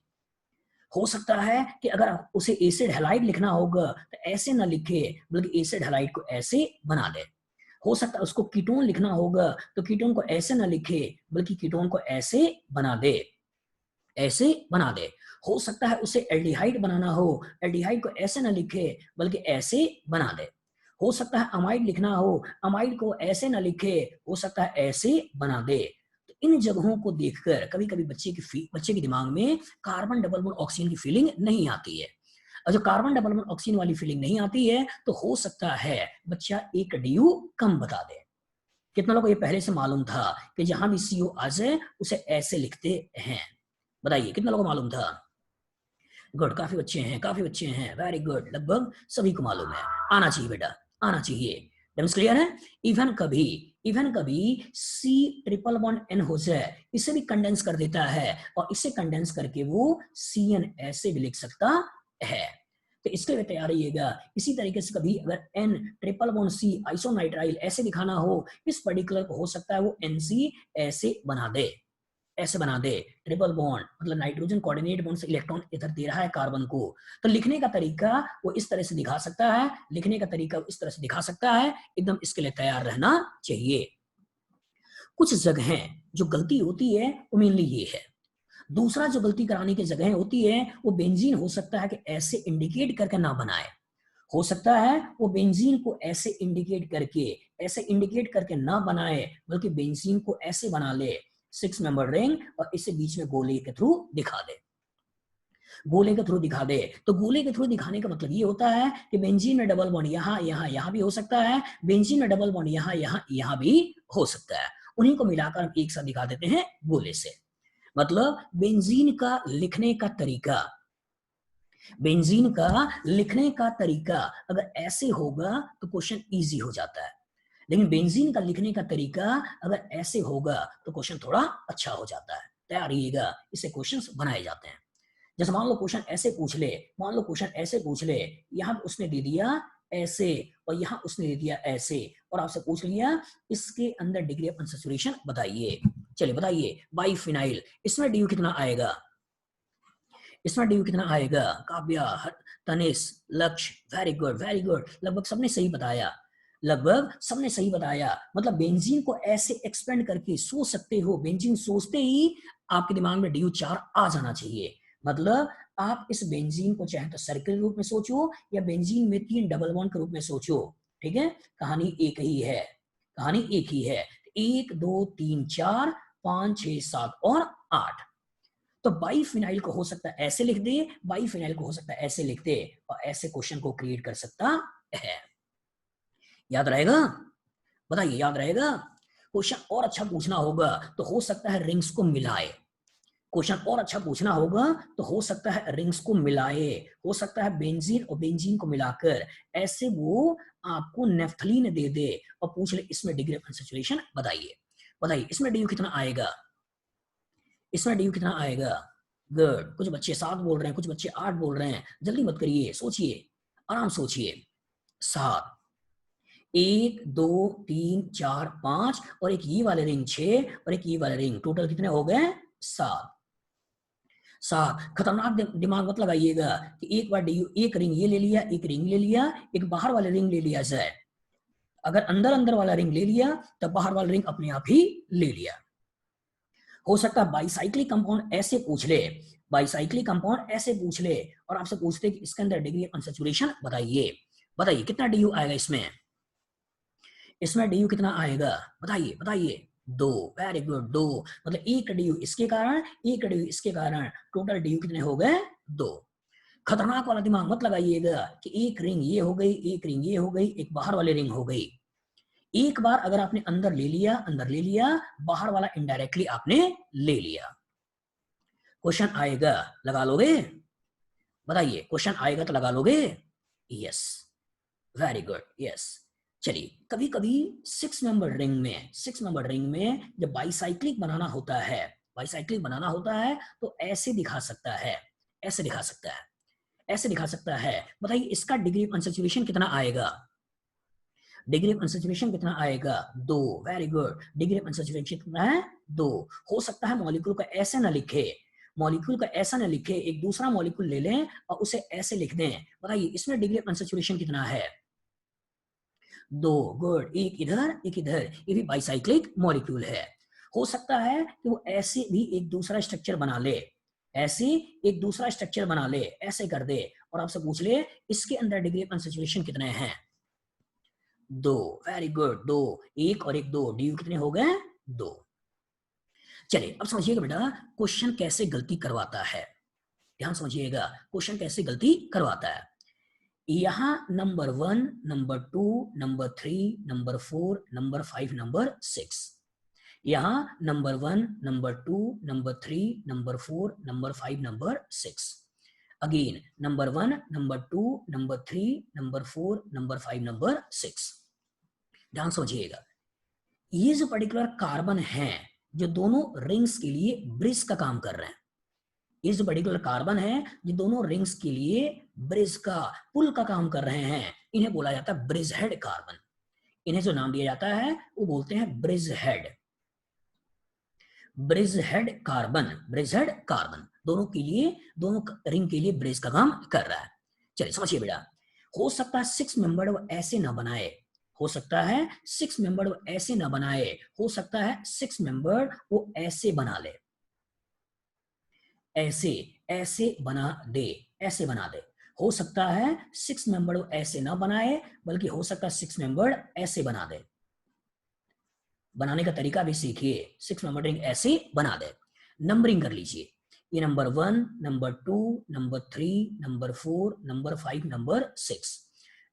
[SPEAKER 1] हो सकता है कि अगर उसे एसिड हैलाइड लिखना होगा तो ऐसे ना लिखे, बल्कि एसिड हैलाइड को ऐसे बना दे। हो सकता है उसको कीटोन लिखना होगा तो कीटोन को ऐसे ना लिखे, बल्कि कीटोन को ऐसे बना दे, ऐसे बना दे। हो सकता है उसे एल्डिहाइड बनाना हो, एल्डिहाइड को ऐसे ना लिखे, बल्कि ऐसे बना दे। हो सकता है अमाइड लिखना हो, अमाइड को ऐसे ना लिखे, हो सकता है ऐसे बना दे। तो इन जगहों को देखकर कभी कभी बच्चे के दिमाग में कार्बन डबल बॉन्ड ऑक्सीजन की फीलिंग नहीं आती है। और जो कार्बन डबल बॉन्ड ऑक्सीजन वाली फीलिंग नहीं आती है तो हो सकता है बच्चा एक डीयू कम बता दे। कितना लोगों को ये पहले से मालूम था कि जहां भी सीओ आ जाए उसे ऐसे लिखते हैं? बताइए कितना लोगों को मालूम था? गुड, काफी बच्चे हैं, काफी बच्चे हैं, वेरी गुड, लगभग सभी को मालूम है। आना चाहिए बेटा, आना चाहिए। टर्म्स क्लियर है? इवन कभी सी ट्रिपल बॉन्ड एन हो जाए, इसे भी कंडेंस कर देता है और इसे कंडेंस करके वो सी एन ऐसे भी लिख सकता है। तो इसके लिए तैयार रहिएगा। इसी तरीके से कभी अगर एन ट्रिपल बॉन्ड सी आइसोनाइट्राइल ऐसे दिखाना हो, इस पर्टिकुलर को हो सकता है वो एनसी ऐसे बना दे, ऐसे बना दे। ट्रिपल बॉन्ड मतलब नाइट्रोजन कोऑर्डिनेट बॉन्ड से इलेक्ट्रॉन इधर दे रहा है कार्बन को, तो लिखने का तरीका वो इस तरह से दिखा सकता है, लिखने का तरीका वो इस तरह से दिखा सकता है। एकदम इसके लिए तैयार रहना चाहिए। कुछ जगहें जो गलती होती है वो मेनली ये है। दूसरा जो गलती कराने की जगह होती है वो बेंजीन हो सकता है कि ऐसे इंडिकेट करके ना बनाए, हो सकता है वो बेंजीन को ऐसे इंडिकेट करके ना बनाए, बल्कि बेंजीन को ऐसे बना ले 6 मेंबर रिंग और इसे बीच में गोले के थ्रू दिखा दे, गोले के थ्रू दिखा दे। तो गोले के थ्रू दिखाने का मतलब ये होता है कि बेंजीन में डबल बॉन्ड यहाँ भी हो सकता है, बेंजीन में डबल बॉन्ड यहाँ भी हो सकता है। उन्हीं को मिलाकर हम एक साथ दिखा देते हैं गोले से। मतलब बेंजीन का लिखने का तरीका अगर ऐसे होगा तो क्वेश्चन इजी हो जाता है, लेकिन बेंजीन का लिखने का तरीका अगर ऐसे होगा तो क्वेश्चन थोड़ा अच्छा हो जाता है। तैयार रहिएगा, इससे क्वेश्चंस बनाए जाते हैं। जैसे मान लो क्वेश्चन ऐसे पूछ ले, यहाँ उसने दे दिया ऐसे और यहाँ उसने दे दिया ऐसे, और आपसे पूछ लिया इसके अंदर डिग्री ऑफ अनसैचुरेशन बताइए। चलिए बताइए, बाइफिनाइल, इसमें ड्यू कितना आएगा? काव्या, तनिष, लक्ष्य, वेरी गुड, लगभग सबने सही बताया। मतलब बेंजीन को ऐसे एक्सपेंड करके सोच सकते हो, बेंजीन सोचते ही आपके दिमाग में ड्यू 4 आ जाना चाहिए। मतलब आप इस बेंजीन को चाहे तो सर्कल रूप में सोचो या बेंजीन में 3 डबल बॉन्ड के रूप में सोचो, ठीक है? कहानी एक ही है, 1 2 3 4 5 6 7 और 8। तो बाइफिनाइल को हो सकता है ऐसे लिख दे, बाइफिनाइल को हो सकता है ऐसे लिख दे, और ऐसे क्वेश्चन को क्रिएट कर सकता है। याद रहेगा? बताइए, याद रहेगा? क्वेश्चन और अच्छा पूछना होगा तो हो सकता है रिंग्स को मिलाए, हो सकता है बेंजीन और बेंजीन को मिलाकर ऐसे वो आपको नेफ्थलीन दे दे और पूछ ले इसमें डिग्री ऑफ अनसैचुरेशन बताइए इसमें ड्यू कितना आएगा? गुड, कुछ बच्चे 7 बोल रहे हैं, कुछ बच्चे 8 बोल रहे हैं। जल्दी मत करिए, सोचिए, आराम सोचिए। 7, 1 2 3 4 5 और एक ये वाले रिंग 6 और एक ये वाले रिंग, टोटल कितने हो गए? 7। खतरनाक दिमाग मत लगाइएगा कि एक बार एक रिंग ये ले लिया, एक बाहर वाले रिंग ले लिया जाए। अगर अंदर वाला रिंग ले लिया तो बाहर वाला रिंग अपने आप ही ले लिया। हो सकता है बाइसाइक्लिक कंपाउंड ऐसे पूछ ले और आपसे पूछते कि इसके अंदर डिग्री ऑफ अनसैचुरेशन बताइए कितना डीयू आएगा इसमें डीयू कितना आएगा? बताइए 2, वेरी गुड, 2। मतलब एक डीयू इसके कारण टोटल डीयू कितने हो गए? 2। खतरनाक वाला दिमाग मत लगाइएगा कि एक रिंग ये हो गई, एक बाहर वाली रिंग हो गई। एक बार अगर आपने अंदर ले लिया, बाहर वाला इनडायरेक्टली आपने ले लिया। क्वेश्चन आएगा, लगा लोगे? बताइए, क्वेश्चन आएगा तो लगा लोगे? Yes, very good, yes. चलिए, कभी कभी 6 नंबर रिंग में जब बाइसाइक्लिक बनाना होता है तो ऐसे दिखा सकता है। बताइए इसका डिग्री ऑफ अनसैचुरेशन कितना आएगा? 2, very good, degree of unsaturation कितना है? 2। हो सकता है मॉलिक्यूल को ऐसे ना लिखे, मॉलिक्यूल का ऐसा ना लिखे, एक दूसरा मॉलिक्यूल ले लें और उसे ऐसे लिख दें। बताइए इसमें डिग्री ऑफ अनसैचुरेशन कितना है? 2। गुड, एक इधर एक इधर, ये भी बाइसाइक्लिक मॉलिक्यूल है। हो सकता है कि वो ऐसे भी एक दूसरा स्ट्रक्चर बना ले, ऐसे एक दूसरा स्ट्रक्चर बना ले, ऐसे कर दे और आपसे पूछ ले इसके अंदर डिग्री ऑफ अनसैचुरेशन कितने हैं? 2। वेरी गुड, 2, एक और एक 2, डी कितने हो गए? 2। चलिए अब समझिएगा बेटा क्वेश्चन कैसे गलती करवाता है। ध्यान समझिएगा क्वेश्चन कैसे गलती करवाता है। यहां number 1, number 2, number 3, number 4, number 5, number 6। यहां number 1, number 2, number 3, number 4, number 5, number 6। Again number 1, number 2, number 3, number 4, number 5, number 6। ध्यान समझिएगा ये जो पर्टिकुलर कार्बन है जो दोनों रिंग्स के लिए ब्रिज का काम कर रहे हैं, ये जो पर्टिकुलर कार्बन है जो दोनों रिंग्स के लिए ब्रिज का पुल का काम कर रहे हैं, इन्हें बोला जाता है ब्रिज हेड कार्बन। इन्हें जो नाम दिया जाता है वो बोलते हैं bridge head, bridge head carbon, bridge head carbon दोनों के लिए, दोनों रिंग के लिए ब्रिज का काम कर रहा है। चलिए समझिए बेटा, हो सकता है 6 मेंबर वो ऐसे ना बनाए, हो सकता है 6 मेंबर वो ऐसे ना बनाए, हो सकता है 6 मेंबर वो ऐसे बना ले, ऐसे ऐसे बना दे, ऐसे बना दे। हो सकता है 6 मेंबर वो ऐसे ना बनाए बल्कि हो सकता है 6 मेंबर ऐसे बना दे। बनाने का तरीका भी सीखिए, 6 मेंबर रिंग ऐसे बना दे। नंबरिंग कर लीजिए, ये number 1, number 2, number 3, number 4, number 5, number 6।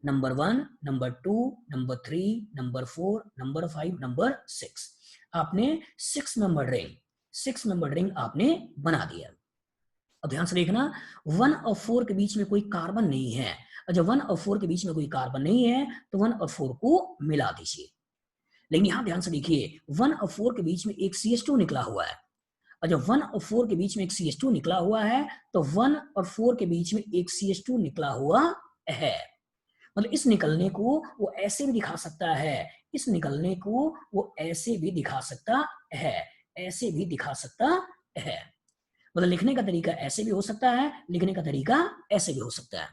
[SPEAKER 1] Number 1, number 2, number 3, number 4, number 5, number 6। आपने 6 मेंबर रिंग, 6 मेंबर रिंग आपने बना दिया। अब ध्यान से देखना 1 और 4 के बीच में कोई कार्बन नहीं है, और जब 1 और 4 के बीच में कोई कार्बन नहीं है तो 1 और 4 को मिला दीजिए। लेकिन यहां ध्यान से देखिए 1 और 4 के बीच में एक CH2 निकला हुआ है, और जब 1 और 4 के बीच में एक CH2 निकला हुआ है तो 1 और 4 के बीच में एक CH2 निकला हुआ है। मतलब इस निकलने को वो ऐसे भी दिखा सकता है, इस निकलने को वो ऐसे भी दिखा सकता है, ऐसे भी दिखा सकता है। मतलब लिखने का तरीका ऐसे भी हो सकता है, लिखने का तरीका ऐसे भी हो सकता है।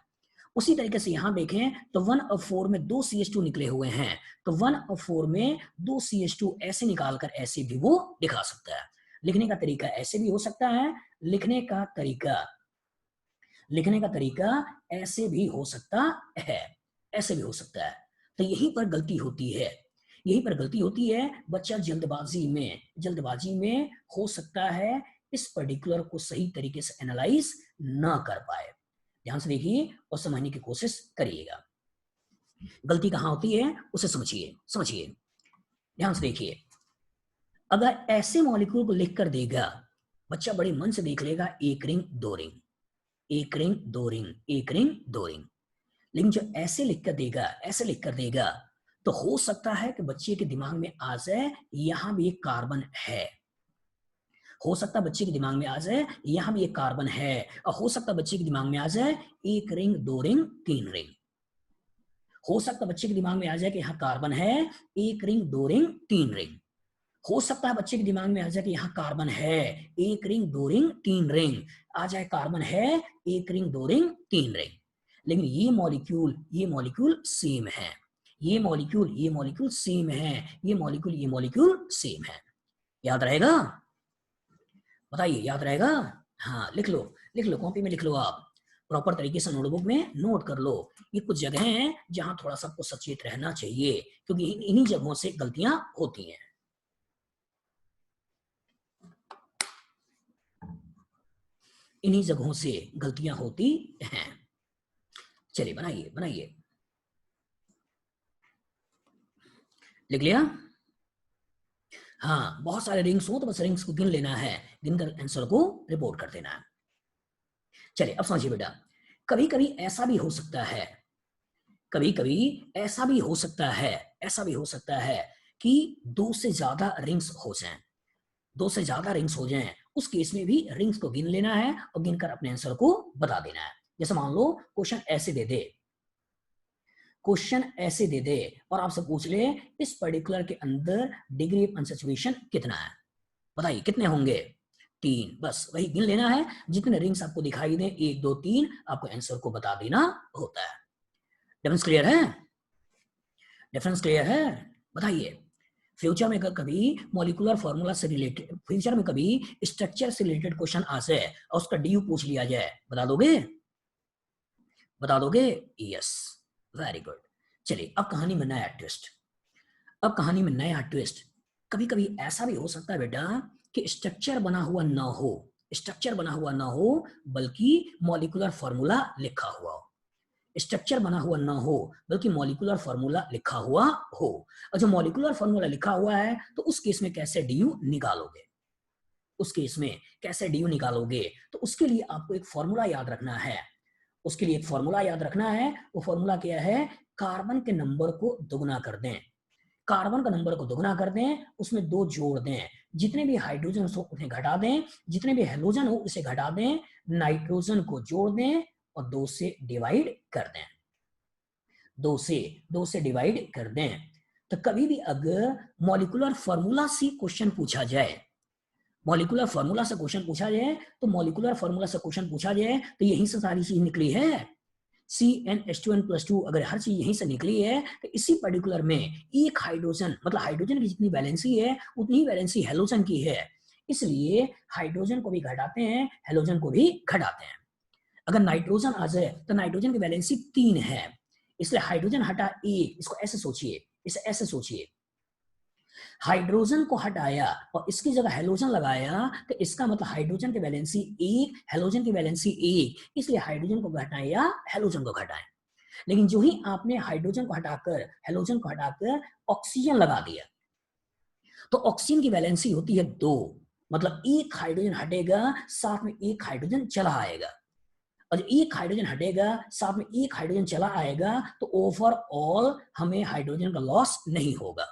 [SPEAKER 1] उसी तरीके से यहां देखें तो 1 और 4 में 2 CH2 निकले हुए हैं, तो 1 और 4 में 2 CH2 ऐसे निकालकर ऐसे भी वो दिखा सकता है। लिखने का तरीका ऐसे भी हो सकता है, लिखने का तरीका ऐसे भी हो सकता है, ऐसे भी हो सकता है। तो यहीं पर गलती होती है, यहीं पर गलती होती है। बच्चा जल्दबाजी में हो सकता है इस पर्टिकुलर को सही तरीके से एनालाइज ना कर पाए। ध्यान से देखिए और समझने की कोशिश करिएगा गलती कहां होती है उसे समझिए। ध्यान से देखिए, अगर ऐसे मॉलिक्यूल को लिख कर देगा बच्चा बड़े मन से देख लेगा, एक रिंग दो रिंग, एक रिंग दो रिंग, एक रिंग दो रिंग। लेकिन जो ऐसे लिख कर देगा तो हो सकता है कि बच्चे के दिमाग में आ जाए यहां भी एक कार्बन है, हो सकता है बच्चे के दिमाग में आ जाए यहां भी एक कार्बन है, और हो सकता है बच्चे के दिमाग में आ जाए एक रिंग दो रिंग तीन रिंग। हो सकता है बच्चे के दिमाग में आ जाए कि यहाँ कार्बन है, एक रिंग दो रिंग तीन रिंग। हो सकता है बच्चे के दिमाग में आ जाए कि यहाँ कार्बन है, एक रिंग दो रिंग तीन रिंग, आ जाए कार्बन है एक रिंग दो रिंग तीन रिंग। लेकिन ये मॉलिक्यूल सेम है, ये मॉलिक्यूल सेम है, ये मॉलिक्यूल सेम है। याद रहेगा? बताइए याद रहेगा? हाँ लिख लो कॉपी में लिख लो, आप प्रॉपर तरीके से नोटबुक में नोट कर लो। ये कुछ जगह हैं जहां थोड़ा सा आपको सचेत रहना चाहिए, क्योंकि इन्हीं जगहों से गलतियां होती हैं। इन्हीं जगहों से गलतियां होती हैं। चलिए बनाइए, लिख लिया? हाँ, बहुत सारे रिंग्स हो तो बस रिंग्स को गिन लेना है, गिनकर आंसर को रिपोर्ट कर देना है। चलिए अब समझिए बेटा, कभी कभी ऐसा भी हो सकता है, ऐसा भी हो सकता है कि दो से ज्यादा रिंग्स हो जाएं, उस केस में भी रिंग्स को गिन लेना है और गिनकर अपने आंसर को बता देना है। जैसे मान लो क्वेश्चन ऐसे दे दे और आपसे पूछ ले इस पर्टिकुलर के अंदर डिग्री ऑफ अनसैचुरेशन कितना है, बताइए कितने होंगे? 3, बस वही गिन लेना है। जितने रिंग्स आपको दिखाई दें 1 2 3 आपको आंसर को बता देना होता है। डिफरेंस क्लियर है? डिफरेंस क्लियर है? बताइए फ्यूचर में कभी मॉलिक्यूलर फार्मूला से रिलेटेड, फ्यूचर में कभी स्ट्रक्चर से रिलेटेड क्वेश्चन आ जाए और उसका ड्यू पूछ लिया जाए, बता दोगे? बता दोगे? Yes, very good. चलिए अब कहानी में नया ट्विस्ट। अब कहानी में नया ट्विस्ट। कभी कभी ऐसा भी हो सकता है बेटा कि स्ट्रक्चर बना हुआ ना हो, स्ट्रक्चर बना हुआ ना हो बल्कि मॉलिक्यूलर फार्मूला लिखा हुआ हो। स्ट्रक्चर बना हुआ ना हो बल्कि मॉलिक्यूलर फार्मूला लिखा हुआ हो। और जो मॉलिक्यूलर फार्मूला लिखा हुआ है तो उस केस में कैसे डीयू निकालोगे? उस केस में कैसे डीयू निकालोगे? तो उसके लिए आपको एक फॉर्मूला याद रखना है। उसके लिए एक फॉर्मूला याद रखना है। वो फॉर्मूला क्या है? कार्बन के नंबर को दुगना कर दें। कार्बन का नंबर को दुगना कर दें, उसमें 2 जोड़ दें, जितने भी हाइड्रोजन हो उन्हें घटा दें, जितने भी हेलोजन हो उसे घटा दें, नाइट्रोजन को जोड़ दें और 2 से डिवाइड कर दें। 2 से डिवाइड कर दें। तो कभी भी अगर मॉलिक्यूलर फार्मूला से क्वेश्चन पूछा जाए, मॉलिक्यूलर फार्मूला से क्वेश्चन पूछा जाए तो मॉलिक्यूलर फार्मूला से क्वेश्चन पूछा जाए तो यहीं से सारी चीज निकली है। CnH2n+2 अगर हर चीज यहीं से निकली है तो इसी पर्टिकुलर में एक हाइड्रोजन, मतलब हाइड्रोजन की जितनी वैलेंसी है उतनी ही वैलेंसी हेलोजन की है, इसलिए हाइड्रोजन को भी घटाते हैं, हेलोजन को भी घटाते हैं। अगर नाइट्रोजन आ जाए तो नाइट्रोजन की वैलेंसी 3 है, इसलिए हाइड्रोजन हटा 1। इसको ऐसे सोचिए, इसे ऐसे सोचिए, हाइड्रोजन को हटाया और इसकी जगह हेलोजन लगाया तो इसका मतलब हाइड्रोजन की वैलेंसी 1, हेलोजन की वैलेंसी 1, इसलिए हाइड्रोजन को घटाएं या हेलोजन को घटाएं। लेकिन जो ही आपने हाइड्रोजन को हटाकर, हेलोजन को हटाकर ऑक्सीजन लगा दिया तो ऑक्सीजन की वैलेंसी होती है 2, मतलब एक हाइड्रोजन हटेगा साथ में एक हाइड्रोजन चला आएगा, और एक हाइड्रोजन हटेगा साथ में एक हाइड्रोजन चला आएगा तो ओवरऑल हमें हाइड्रोजन का लॉस नहीं होगा।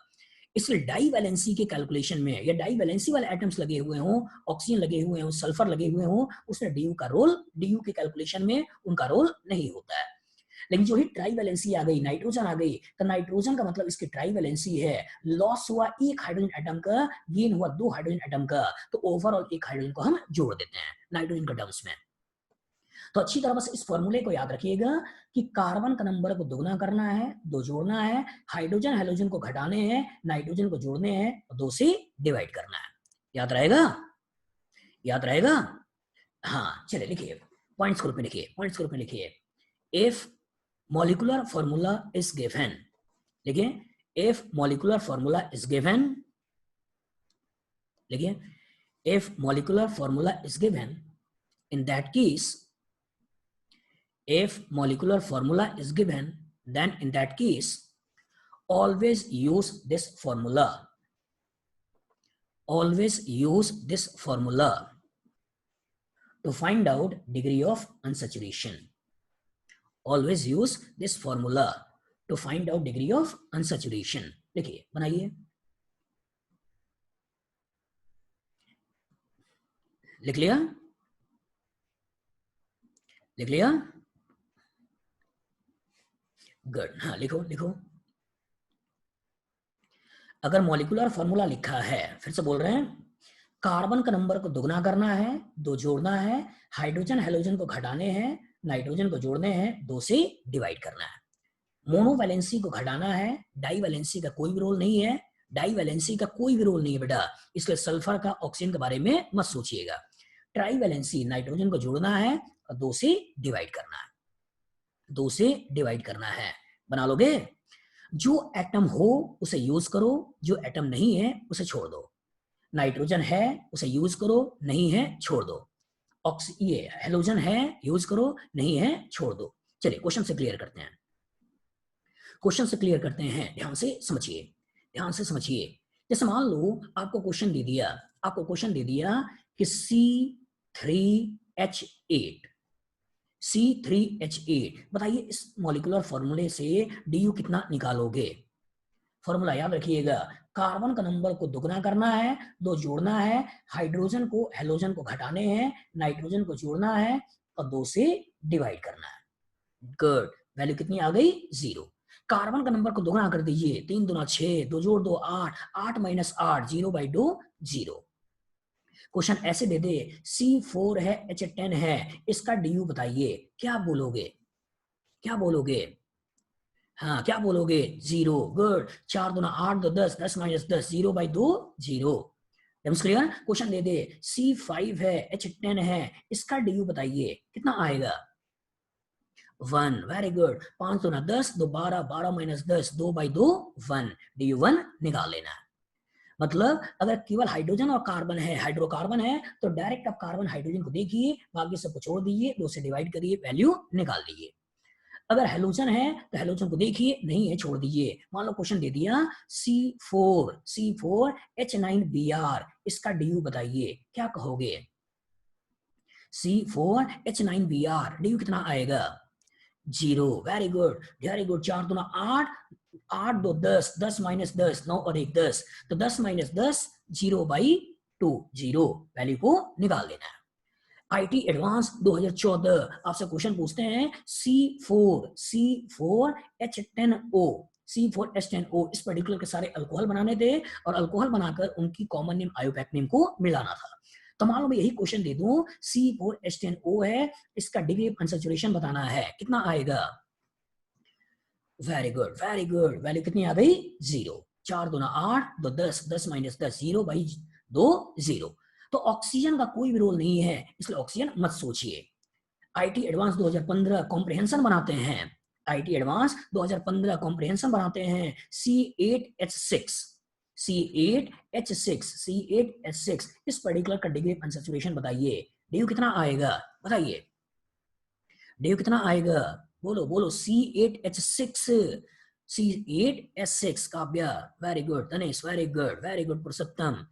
[SPEAKER 1] इसलिए डाई वैलेंसी के कैलकुलेशन में या डाई वैलेंसी वाले एटम्स लगे हुए हों, ऑक्सीजन लगे हुए हों, सल्फर लगे हुए हों, उसमें डीयू का रोल, डीयू के कैलकुलेशन में उनका रोल नहीं होता है। लेकिन जो ही ट्राई वैलेंसी आ गई, नाइट्रोजन आ गई, तो नाइट्रोजन का मतलब इसकी ट्राई वैलेंसी है, लॉस हुआ एक हाइड्रोजन एटम का, गेन हुआ 2 हाइड्रोजन एटम का, तो ओवरऑल एक हाइड्रोजन को हम जोड़ देते हैं नाइट्रोजन के टर्म्स में। तो अच्छी तरह से इस फॉर्मूले को याद रखिएगा कि कार्बन का नंबर को दुगना करना है, 2 जोड़ना है, हाइड्रोजन हेलोजन को घटाने हैं, नाइट्रोजन को जोड़ने हैं और 2 से डिवाइड करना है। याद रहेगा? याद रहेगा? हाँ, चलिए लिखिए, पॉइंट्स ग्रुप में लिखिए, पॉइंट्स ग्रुप में लिखिए। If molecular formula is given, लिखिए if molecular formula is given, लिखिए if molecular formula is given, in that case, if molecular formula is given, then in that case always use this formula, always use this formula to find out degree of unsaturation, always use this formula to find out degree of unsaturation। देखिए बनाइए, लिख लिया? लिख लिया? Good, हाँ लिखो लिखो। अगर मॉलिक्यूलर फॉर्मूला लिखा है, फिर से बोल रहे हैं, कार्बन का नंबर को दुगना करना है, 2 जोड़ना है, हाइड्रोजन हेलोजन को घटाने हैं, नाइट्रोजन को जोड़ने हैं, 2 से डिवाइड करना है। मोनो वैलेंसी को घटाना है, डाई वैलेंसी का कोई भी रोल नहीं है, डाई वैलेंसी का कोई भी रोल नहीं है बेटा, इसलिए सल्फर का ऑक्सीजन के बारे में मत सोचिएगा। ट्राई वैलेंसी नाइट्रोजन को जोड़ना है और 2 से डिवाइड करना है, 2 से डिवाइड करना है। बना लोगे? जो एटम हो उसे यूज करो, जो एटम नहीं है उसे छोड़ दो। नाइट्रोजन है उसे यूज करो, नहीं है छोड़ दो। ये हेलोजन है, यूज करो, नहीं है छोड़ दो। चलिए क्वेश्चन से क्लियर करते हैं, क्वेश्चन से क्लियर करते हैं, ध्यान से समझिए, ध्यान से समझिए। जैसे मान लो आपको क्वेश्चन दे दिया, आपको क्वेश्चन दे दिया कि C3H8, C3H8, बताइए इस मॉलिक्यूलर फॉर्मूले से डीयू कितना निकालोगे? फॉर्मूला याद रखिएगा, कार्बन का नंबर को दुगना करना है, 2 जोड़ना है, हाइड्रोजन को हेलोजन को घटाने हैं, नाइट्रोजन को जोड़ना है और 2 से डिवाइड करना है। गुड, वैल्यू कितनी आ गई? 0। कार्बन का नंबर को दुगना कर दीजिए, 3 दूना 6, 2 जोड़ 2 8, 8 - 8, 0/2 0। क्वेश्चन ऐसे दे दे C4 है H10 है, इसका DU बताइए, क्या बोलोगे? क्या बोलोगे? हाँ क्या बोलोगे? 0। गुड। 4 दूना 8, 2 10, 10 minus 10, 0 by 2 0। Clear? Question they they C5 है H10 है, इसका DU बताइए, कितना आएगा? 1। Very good. 5 दूना 10, 2 12, 12 माइनस 10, 2 बाई 2 1। DU 1 निकाल लेना। मतलब अगर केवल हाइड्रोजन और कार्बन है, हाइड्रोकार्बन है, तो डायरेक्ट आप कार्बन हाइड्रोजन को देखिए, बाकी सबको छोड़ दीजिए, 2 से डिवाइड करिए, वैल्यू निकाल दीजिए। अगर हेलोजन है तो हेलोजन को देखिए, नहीं है छोड़ दीजिए। मान लो क्वेश्चन दे दिया C4 H9Br, इसका DU बताइए, क्या कहोगे? C4 H9Br, DU कितना आएगा? 0। Very good, very good. 4 दूना 8, 8 2 10, 10 माइनस 10, 9 और 1 10, तो 10 माइनस 10, 0 बाई 2 0। वैल्यू को निकाल देना है। आईटी एडवांस 2014 आपसे क्वेश्चन पूछते हैं C4 H10O, C4H10O, इस पर्टिकुलर के सारे अल्कोहल बनाने थे और अल्कोहल बनाकर उनकी कॉमन नेम आयोपैक नेम को मिलाना था। तो मान लो मैं यही क्वेश्चन दे दूं, C4H10O है, इसका डिग्री ऑफ अनसैचुरेशन बताना है, कितना आएगा? Very good, very good. Value कितनी आ गई? 0। 4 दूना 8, 2 10, 10 माइनस 10, 0 बाई 2 0। तो ऑक्सीजन का कोई भी रोल नहीं है, इसलिए ऑक्सीजन मत सोचिए। आईटी एडवांस 2015 कॉम्प्रिहेंशन बनाते हैं, आईटी एडवांस 2015 कॉम्प्रिहेंशन बनाते हैं C8H6, C8H6, इस पर्टिकुलर का डिग्री ऑफ अनसैचुरेशन बताइए, DU कितना आएगा? बताइए, DU कितना आएगा? बोलो बोलो। C8H6 Kavya, very good. Tanesh, very good, very good. Purushottam,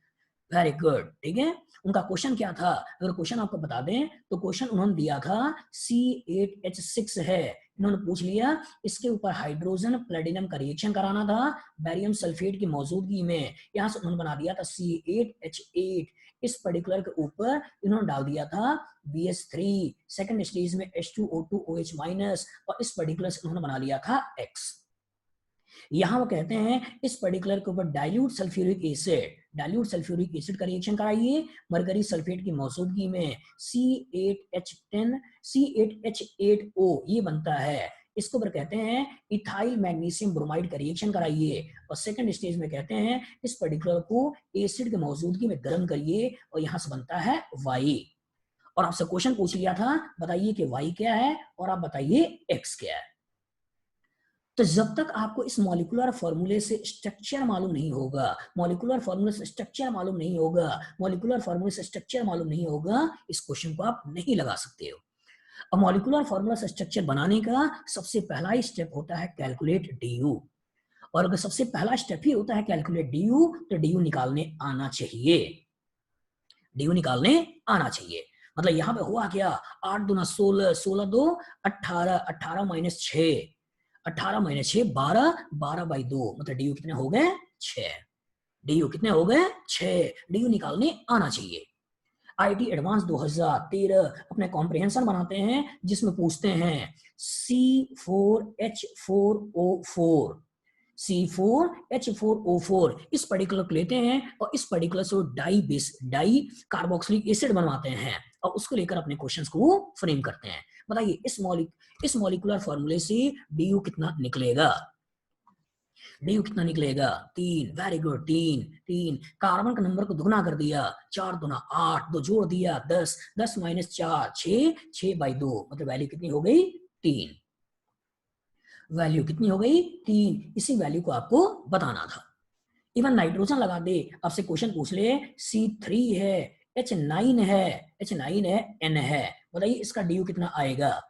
[SPEAKER 1] very good. ठीक है, उनका क्वेश्चन क्या था? अगर क्वेश्चन आपको बता दें तो क्वेश्चन उन्होंने दिया था C8H6 है, इन्होंने पूछ लिया इसके ऊपर हाइड्रोजन प्लेटिनम का रिएक्शन कराना था बैरियम सल्फेट की मौजूदगी में, यहां से उन्होंने बना दिया था C8H8, इस पर्टिकुलर के ऊपर इन्होंने डाल दिया था BH3, सेकंड स्टेज में H2O2OH माइनस, और इस पर्टिकुलर से उन्होंने बना लिया था X। यहां वो कहते हैं इस पर्टिकुलर के ऊपर डाइल्यूट सल्फ्यूरिक एसिड का रिएक्शन कराइए मरकरी सल्फेट की मौजूदगी में, C8H8O ये बनता है, इसको पर कहते हैं इथाइल मैग्नीशियम ब्रोमाइड का रिएक्शन कराइए, और सेकंड स्टेज में कहते हैं इस पर्टिकुलर को एसिड की मौजूदगी में गर्म करिए और यहां से बनता है Y। और आपसे क्वेश्चन पूछ लिया था, बताइए कि Y क्या है और आप बताइए X क्या है। तो जब तक आपको इस मॉलिक्यूलर फॉर्मूले से स्ट्रक्चर मालूम नहीं होगा, मॉलिक्यूलर फॉर्मूले से स्ट्रक्चर मालूम नहीं होगा, मॉलिक्यूलर फॉर्मूले से स्ट्रक्चर मालूम नहीं होगा, इस क्वेश्चन को आप नहीं लगा सकते हो। अब मॉलिक्यूलर फॉर्मूला से स्ट्रक्चर बनाने का सबसे पहला ही स्टेप होता है कैलकुलेट DU, और अगर सबसे पहला स्टेप ही होता है कैलकुलेट DU, तो DU निकालने आना चाहिए, DU निकालने आना चाहिए। मतलब यहां पे हुआ क्या, 8 दूना 16, 16 2 18, 18 माइनस 6, 18 माइनस 6 12, 12 बाई 2, मतलब DU कितने हो गए? 6। DU कितने हो गए? 6। DU निकालने आना चाहिए। आईटी एडवांस 2013 अपने कॉम्प्रिहेंशन बनाते हैं जिसमें पूछते हैं C4H4O4, C4H4O4, इस पर्टिकुलर को लेते हैं और इस पर्टिकुलर से डाई कार्बोक्सिलिक एसिड बनवाते हैं और उसको लेकर अपने क्वेश्चंस को फ्रेम करते हैं। बताइए इस मॉलिक्यूलर फॉर्मूले से DU कितना निकलेगा? DU कितना निकलेगा? 3। Very good, 3। कार्बन का नंबर को दुगना कर दिया, 4 दूना 8, 2 जोड़ दिया 10, 10 माइनस 4 6, 6 बाई 2, मतलब वैल्यू कितनी हो गई? 3। वैल्यू कितनी हो गई? 3। इसी वैल्यू को आपको बताना था। इवन नाइट्रोजन लगा दे, आपसे क्वेश्चन पूछ ले C3 है H9 है, H9 है N है, बताइए इसका DU कितना आएगा?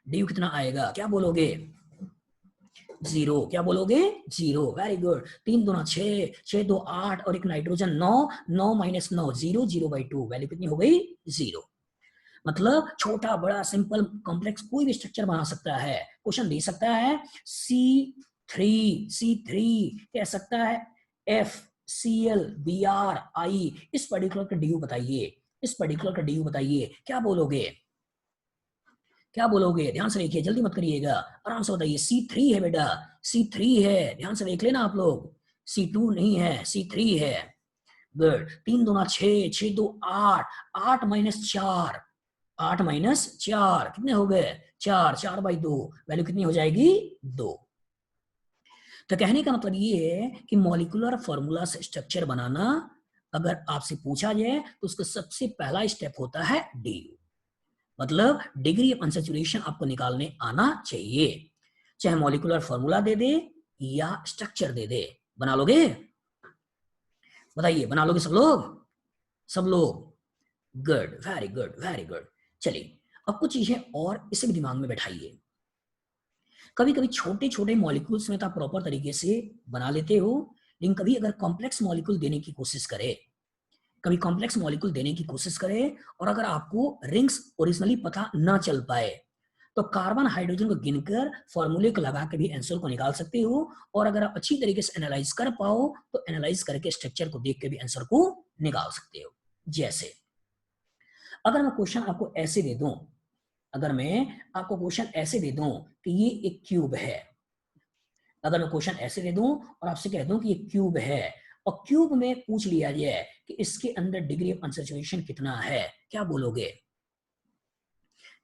[SPEAKER 1] DU कितना आएगा? क्या बोलोगे? 0। क्या बोलोगे? 0। Very good. 3 दूना 6, 6 2 8 और एक नाइट्रोजन 9, 9 माइनस 9 0, 0 बाई 2, वैल्यू कितनी हो गई? 0। मतलब छोटा बड़ा सिंपल कॉम्प्लेक्स कोई भी स्ट्रक्चर बना सकता है। क्वेश्चन दे सकता है C3 कह सकता है FClBrI, इस पर्टिकुलर का DU बताइए, इस पर्टिकुलर का DU बताइए, क्या बोलोगे? क्या बोलोगे? ध्यान से देखिए, जल्दी मत करिएगा, आराम से बताइए। C3 है बेटा, C3 है, ध्यान से देख लेना आप लोग, C2 नहीं है, C3 है। गुड, 3 दूना 6, 6 दो 8, 8 माइनस 4, 8 माइनस 4 कितने हो गए 4, 4 बाई 2 वैल्यू कितनी हो जाएगी 2। तो कहने का मतलब ये है कि मॉलिक्यूलर फॉर्मूला से स्ट्रक्चर बनाना अगर आपसे पूछा जाए तो उसका सबसे पहला स्टेप होता है DU, मतलब डिग्री ऑफ अनसैचुरेशन आपको निकालने आना चाहिए, चाहे मॉलिक्यूलर फॉर्मूला दे दे या स्ट्रक्चर दे दे। बना लोगे? बताइए, बना लोगे सब लोग? सब लोग? Good, very good, very good. चलिए अब कुछ चीजें और इसे भी दिमाग में बैठाइए। कभी कभी छोटे छोटे मॉलिक्यूल्स में तो आप प्रॉपर तरीके से बना लेते हो, लेकिन कभी अगर कॉम्प्लेक्स मॉलिक्यूल देने की कोशिश करे, कभी कॉम्प्लेक्स मॉलिक्यूल देने की कोशिश करे और अगर आपको रिंग्स ओरिजिनली पता ना चल पाए तो कार्बन हाइड्रोजन को गिनकर फॉर्मूले को लगा के भी आंसर को निकाल सकते हो, और अगर आप अच्छी तरीके से एनालाइज कर पाओ तो एनालाइज करके स्ट्रक्चर को देख के भी आंसर को निकाल सकते हो। जैसे अगर मैं क्वेश्चन आपको ऐसे दे दूं, अगर मैं आपको क्वेश्चन ऐसे दे दूं कि ये एक क्यूब है, अगर मैं क्वेश्चन ऐसे दे दूं और आपसे कह दूं कि ये क्यूब है और क्यूब में पूछ लिया जाए कि इसके अंदर डिग्री ऑफ अनसैचुरेशन कितना है, क्या बोलोगे?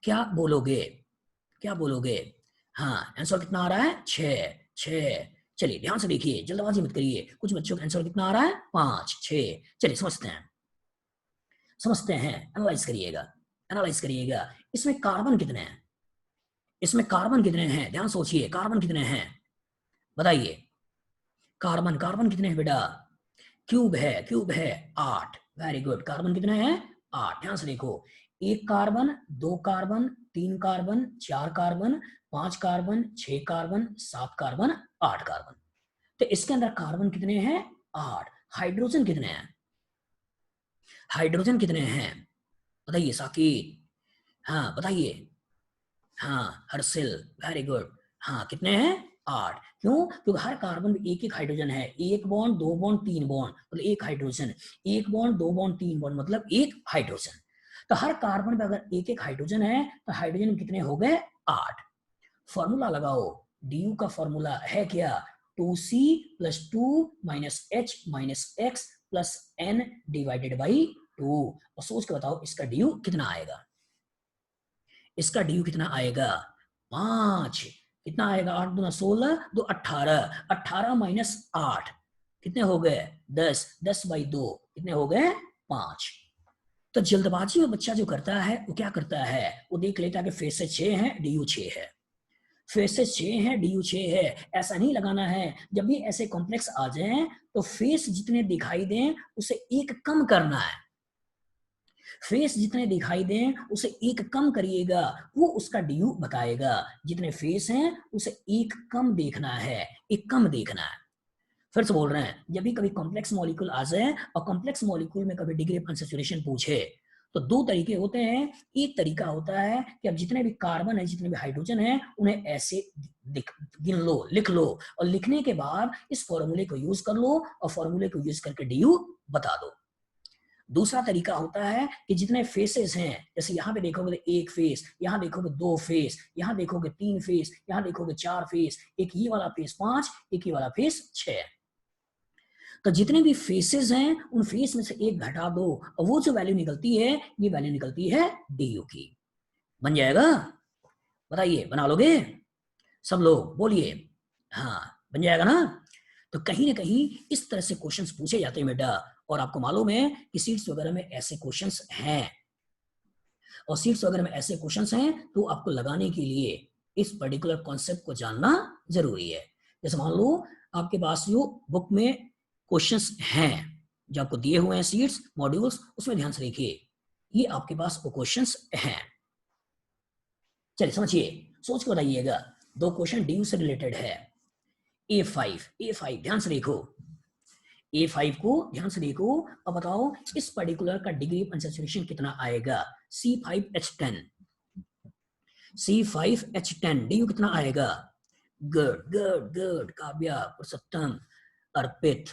[SPEAKER 1] क्या बोलोगे? क्या बोलोगे? हाँ, आंसर कितना आ रहा है 6, 6। चलिए ध्यान से देखिए, जल्दबाजी मत करिए, कुछ बच्चों का आंसर कितना आ रहा है 5, 6। चलिए समझते हैं, समझते हैं, एनालाइज करिएगा, एनालाइज करिएगा। इसमें कार्बन कितने हैं? इसमें कार्बन कितने हैं? ध्यान सोचिए, कार्बन कितने हैं बताइए? कार्बन, कार्बन कितने हैं बेटा? क्यूब है, क्यूब है 8। वेरी गुड, कार्बन कितने हैं 8। ध्यान से देखो, 1 carbon, 2 carbon, 3 carbon, 4 carbon, 5 carbon, 6 carbon, 7 carbon, 8 carbon. तो इसके अंदर कार्बन कितने हैं 8। हाइड्रोजन कितने हैं? हाइड्रोजन कितने हैं बताइए साकिब? हाँ बताइए। हाँ हर्षिल, वेरी गुड। हाँ कितने हैं 8। क्यों? क्योंकि हर कार्बन में एक एक हाइड्रोजन है, 1 बॉन्ड 2 बॉन्ड 3 बॉन्ड मतलब एक हाइड्रोजन, 1 बॉन्ड 2 बॉन्ड 3 बॉन्ड मतलब एक हाइड्रोजन। तो हर कार्बन में अगर एक एक हाइड्रोजन है तो हाइड्रोजन कितने हो गए 8। फॉर्मूला लगाओ, डी का फॉर्मूला है क्या 2C + 2 - H - X + N divided by 2। और सोच के बताओ इसका डी कितना आएगा? इसका डी कितना आएगा 5। कितना आएगा 8 दूना 16, 2 18, 18 - 8 कितने हो गए 10, 10 बाई 2 कितने हो गए 5। तो जल्दबाजी में बच्चा जो करता है वो क्या करता है, वो देख लेता है कि फेसेस 6 है डी 6 है, फेसेस 6 है डी 6 है। ऐसा नहीं लगाना है, जब भी ऐसे कॉम्प्लेक्स आ जाए तो फेस जितने दिखाई दें उसे एक कम करना है, फेस जितने दिखाई दें उसे एक कम करिएगा, वो उसका ड्यू बताएगा। जितने फेस हैं उसे एक कम देखना है, एक कम देखना है। फिर से बोल रहे हैं, जब भी कभी कॉम्प्लेक्स मॉलिक्यूल आ जाए और कॉम्प्लेक्स मॉलिक्यूल में कभी डिग्री ऑफ अनसैचुरेशन पूछे तो 2 तरीके होते हैं। एक तरीका होता है कि अब जितने भी कार्बन है, जितने भी हाइड्रोजन है, उन्हें ऐसे गिन लो, लिख लो, और लिखने के बाद इस फॉर्मूले को यूज कर लो और फॉर्मूले को यूज करके ड्यू बता दो। दूसरा तरीका होता है कि जितने फेसेस हैं, जैसे यहाँ पे देखोगे तो 1 फेस, यहाँ देखोगे 2 फेस, यहाँ देखोगे 3 फेस, यहाँ देखोगे 4 फेस, एक ये वाला फेस 5, एक ये वाला फेस 6। तो जितने भी फेसेस हैं उन फेस में से एक घटा दो और वो जो वैल्यू निकलती है ये वैल्यू निकलती है डी की। बन जाएगा? बताइए, बना लोगे सब लोग? बोलिए हाँ, बन जाएगा ना? तो कहीं ना कहीं इस तरह से क्वेश्चंस पूछे जाते हैं बेटा, और आपको मालूम है कि सीट्स वगैरह में ऐसे क्वेश्चंस हैं, और सीट्स वगैरह में ऐसे क्वेश्चंस हैं तो आपको लगाने के लिए इस पर्टिकुलर कॉन्सेप्ट को जानना जरूरी है। जैसे मान लो आपके पास जो बुक में क्वेश्चंस हैं जो आपको दिए हुए हैं सीट्स मॉड्यूल्स, उसमें ध्यान से देखिए, ये आपके पास वो क्वेश्चंस हैं। चलिए समझिए, सोच के बताइएगा। 2 क्वेश्चन डी से रिलेटेड है। A5 ध्यान से देखो, A5 को ध्यान से देखो और बताओ इस पर्टिकुलर का डिग्री ऑफ अनसैचुरेशन कितना आएगा। C5H10, C5H10 डी कितना आएगा? Good good good, Kavya, Purushottam, Arpit,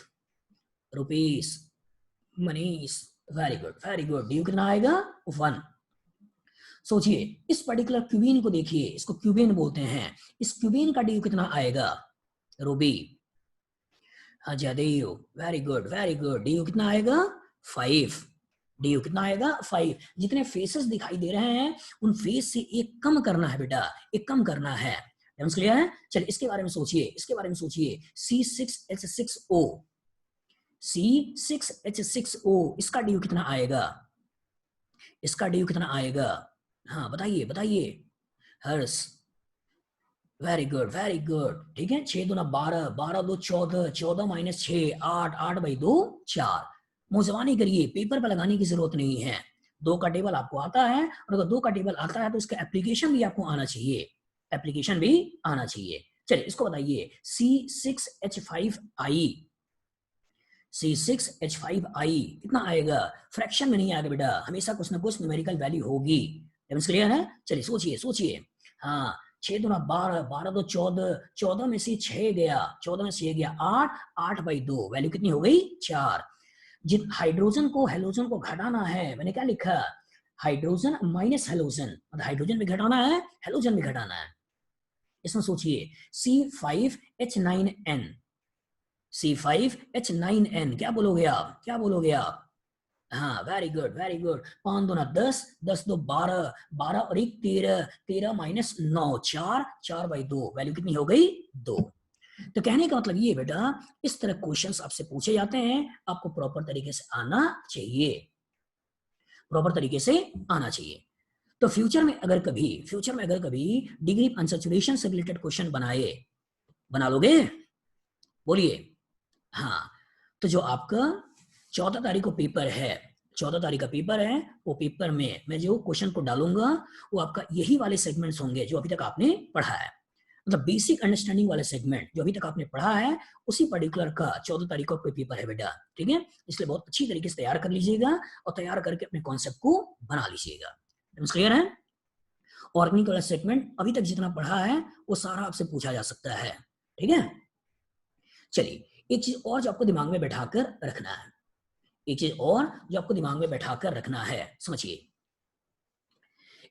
[SPEAKER 1] रुपीस, Manish, very good very good. D कितना आएगा 1। सोचिए इस पर्टिकुलर क्यूबीन को देखिए, इसको क्यूबीन बोलते हैं, इस क्यूबीन का डी कितना आएगा रूबी? हाँ G D you, very good very good. D you कितना आएगा 5। डी यू कितना आएगा 5। जितने फेसेस दिखाई दे रहे हैं उन फेस से एक कम करना है बेटा, एक कम करना है। समझ लिया है? चलिए इसके बारे में सोचिए, इसके बारे में सोचिए। C6H6O, C6H6O, इसका डी यू कितना आएगा? इसका डी यू कितना आएगा? हाँ बताइए बताइए Harsh. Very good very good. ठीक है, 6 दूना 12, 12 दो 14, 14 माइनस 6 8, 8 बाई 2 4। मुंह करिए, पेपर पर लगाने की जरूरत नहीं है। 2 का टेबल आपको आता है, और अगर 2 का टेबल आता है तो इसका एप्लीकेशन भी आपको आना चाहिए, एप्लीकेशन भी आना चाहिए। चलिए इसको बताइए। C6H5I, C6H5I कितना आएगा? फ्रैक्शन में नहीं आएगा बेटा, हमेशा कुछ ना कुछ न्यूमेरिकल वैल्यू होगी। क्लियर है? चलिए सोचिए सोचिए। हाँ 6 दूना 12, 12 दो 14, 14 में से 6 गया, 14 में से गया 8, 8 बाई 2, वैल्यू कितनी हो गई 4। जिन हाइड्रोजन को हेलोजन को घटाना है, मैंने क्या लिखा? हाइड्रोजन माइनस हेलोजन, मतलब हाइड्रोजन भी घटाना है, हेलोजन भी घटाना है। इसमें सोचिए C5H9N, C5H9N, क्या बोलोगे आप? क्या बोलोगे आप? हाँ वेरी गुड वेरी गुड। 5 दूना 10, 10 दो 12, 12 और 1 13, 13 माइनस 9 4, 4 बाई 2, वैल्यू कितनी हो गई 2। तो कहने का मतलब ये बेटा, इस तरह क्वेश्चंस आपसे पूछे जाते हैं, आपको प्रॉपर तरीके से आना चाहिए, प्रॉपर तरीके से आना चाहिए। तो फ्यूचर में अगर कभी डिग्री अनसैचुरेशन से रिलेटेड क्वेश्चन बना लोगे? बोलिए। हाँ तो जो आपका 14 तारीख को पेपर है, 14 तारीख का पेपर है, वो पेपर में मैं जो क्वेश्चन को डालूंगा वो आपका यही वाले सेगमेंट्स होंगे जो अभी तक आपने पढ़ा है, मतलब बेसिक अंडरस्टैंडिंग वाले सेगमेंट जो अभी तक आपने पढ़ा है, उसी पर्टिकुलर का 14 तारीख को कोई पेपर है बेटा। ठीक है, इसलिए बहुत अच्छी तरीके से तैयार कर लीजिएगा, और तैयार करके अपने कॉन्सेप्ट को बना लीजिएगा। क्लियर है? ऑर्गेनिक वाला सेगमेंट अभी तक जितना पढ़ा है वो सारा आपसे पूछा जा सकता है। ठीक है, चलिए एक चीज और जो आपको दिमाग में बैठाकर रखना है, एक चीज और जो आपको दिमाग में बैठाकर रखना है, समझिए।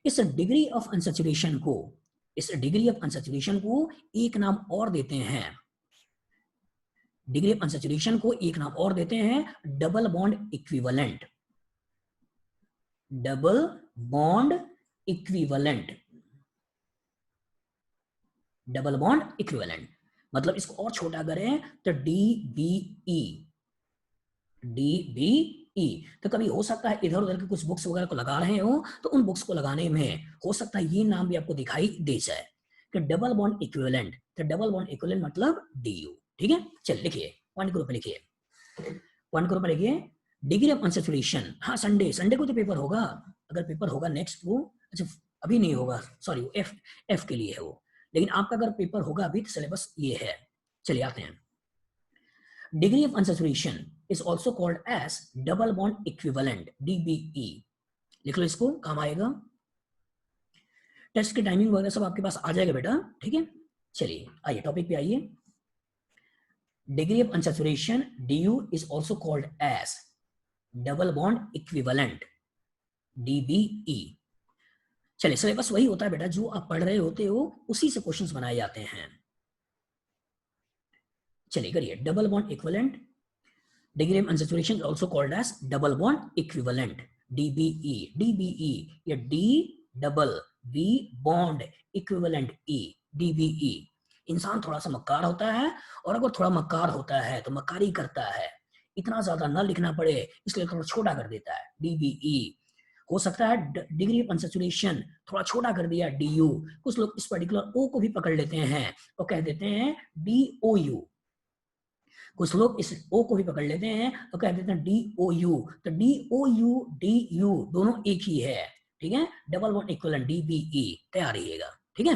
[SPEAKER 1] इस डिग्री ऑफ अनसैचुरेशन को, इस डिग्री ऑफ अनसैचुरेशन को एक नाम और देते हैं, डिग्री ऑफ अनसैचुरेशन को एक नाम और देते हैं double bond equivalent, double bond equivalent, double bond equivalent. मतलब इसको और छोटा करें तो DBE, DBE। तो कभी हो सकता है इधर उधर के कुछ बुक्स वगैरह को लगा रहे हो, तो उन बुक्स को लगाने में हो सकता है ये नाम भी आपको दिखाई दे जाए कि डबल बॉन्ड इक्विवेलेंट। तो डबल बॉन्ड इक्विवेलेंट मतलब DU। ठीक है, चल लिखिए, पॉइंट ग्रुप में लिखिए, पॉइंट ग्रुप में लिखिए डिग्री ऑफ अनसैचुरेशन। हाँ संडे को तो पेपर होगा, अगर पेपर होगा नेक्स्ट वो, अच्छा अभी नहीं होगा, सॉरी एफ के लिए है वो, लेकिन आपका अगर पेपर होगा अभी तो सिलेबस ये है। चलिए आते हैं। Degree of unsaturation is also called as double bond equivalent, DBE। लिख लो इसको, काम आएगा। टेस्ट की टाइमिंग वगैरह सब आपके पास आ जाएगा बेटा। ठीक है, चलिए आइए टॉपिक पे आइए। Degree of unsaturation DU is also called as double bond equivalent, DBE। चलिए सिलेबस वही होता है बेटा, जो आप पढ़ रहे होते हो उसी से क्वेश्चंस बनाए जाते हैं। चलिए करिए, double bond equivalent, degree of unsaturation also called as double bond equivalent, DBE। DBE या D double B bond equivalent E, DBE। इंसान थोड़ा सा मक्कार होता है, और अगर थोड़ा मक्कार होता है तो मक्कारी करता है, इतना ज्यादा न लिखना पड़े इसलिए थोड़ा छोटा कर देता है, DBE। हो सकता है डिग्री ऑफ अनसैचुरेशन थोड़ा छोटा कर दिया DU, कुछ लोग इस पर्टिकुलर O को भी पकड़ लेते हैं और कह देते हैं DOU, कुछ लोग इस O को भी पकड़ लेते हैं और कह देते हैं DOU। तो DOU DU दोनों एक ही है। ठीक है, डबल बॉन्ड इक्विवेलेंट DBE, तैयार रहिएगा। ठीक है,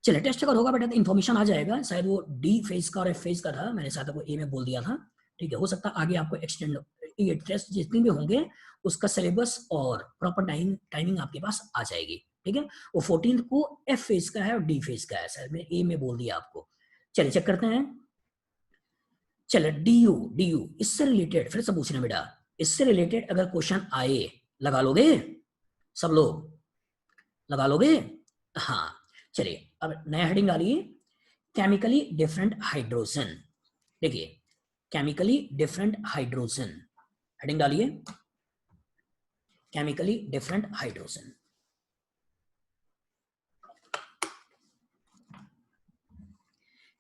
[SPEAKER 1] चलिए टेस्ट अगर होगा बेटा तो इन्फॉर्मेशन आ जाएगा, शायद वो D फेज का और F फेज का था, मैंने शायद आपको A में बोल दिया था। ठीक है, हो सकता है आगे आपको एक्सटेंड, ये टेस्ट जितने भी होंगे उसका सिलेबस और प्रॉपर टाइमिंग आपके पास आ जाएगी। ठीक है, वो 14 को F फेज का है और D फेज का है, शायद मैंने A में बोल दिया आपको। चलिए चेक करते हैं। चलो DU इससे रिलेटेड फिर से पूछना बेटा, इससे रिलेटेड अगर क्वेश्चन आए लगा लोगे? सब लोग लगा लोगे? हाँ चलिए अब नया हेडिंग डालिए, केमिकली डिफरेंट हाइड्रोजन। देखिए केमिकली डिफरेंट हाइड्रोजन, हेडिंग डालिए chemically different hydrogen.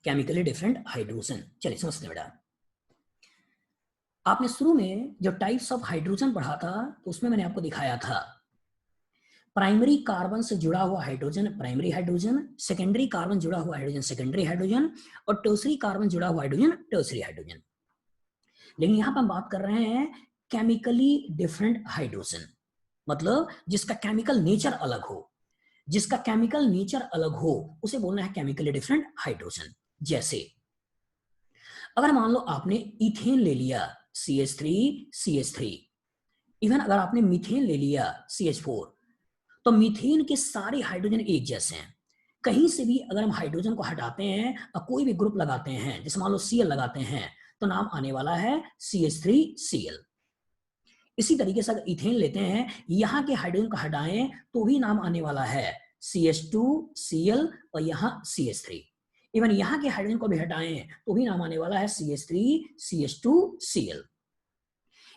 [SPEAKER 1] Chemically different hydrogen, चलिए समझते हैं बेटा। आपने शुरू में जो टाइप्स ऑफ हाइड्रोजन पढ़ा था तो उसमें मैंने आपको दिखाया था प्राइमरी कार्बन से जुड़ा हुआ hydrogen primary hydrogen, secondary carbon जुड़ा हुआ हाइड्रोजन सेकेंडरी हाइड्रोजन, और टर्सरी कार्बन जुड़ा हुआ हाइड्रोजन टर्सरी हाइड्रोजन। लेकिन यहां पर हम बात कर रहे हैं केमिकली डिफरेंट हाइड्रोजन, मतलब जिसका केमिकल नेचर अलग हो, जिसका केमिकल नेचर अलग हो उसे बोलना है केमिकली डिफरेंट हाइड्रोजन। जैसे अगर मान लो आपने इथेन ले लिया CH3 इवन अगर आपने मीथेन ले लिया CH4, तो मीथेन के सारे हाइड्रोजन एक जैसे हैं। कहीं से भी अगर हम हाइड्रोजन को हटाते हैं और कोई भी ग्रुप लगाते हैं, जैसे मान लो Cl लगाते हैं, तो नाम आने वाला है CH3Cl। इसी तरीके से अगर इथेन लेते हैं, यहां के हाइड्रोजन को हटाएं तो भी नाम आने वाला है CH2Cl और यहां CH3। इवन यहां के हाइड्रोजन को भी हटाएं तो भी नाम आने वाला है CH3CH2Cl।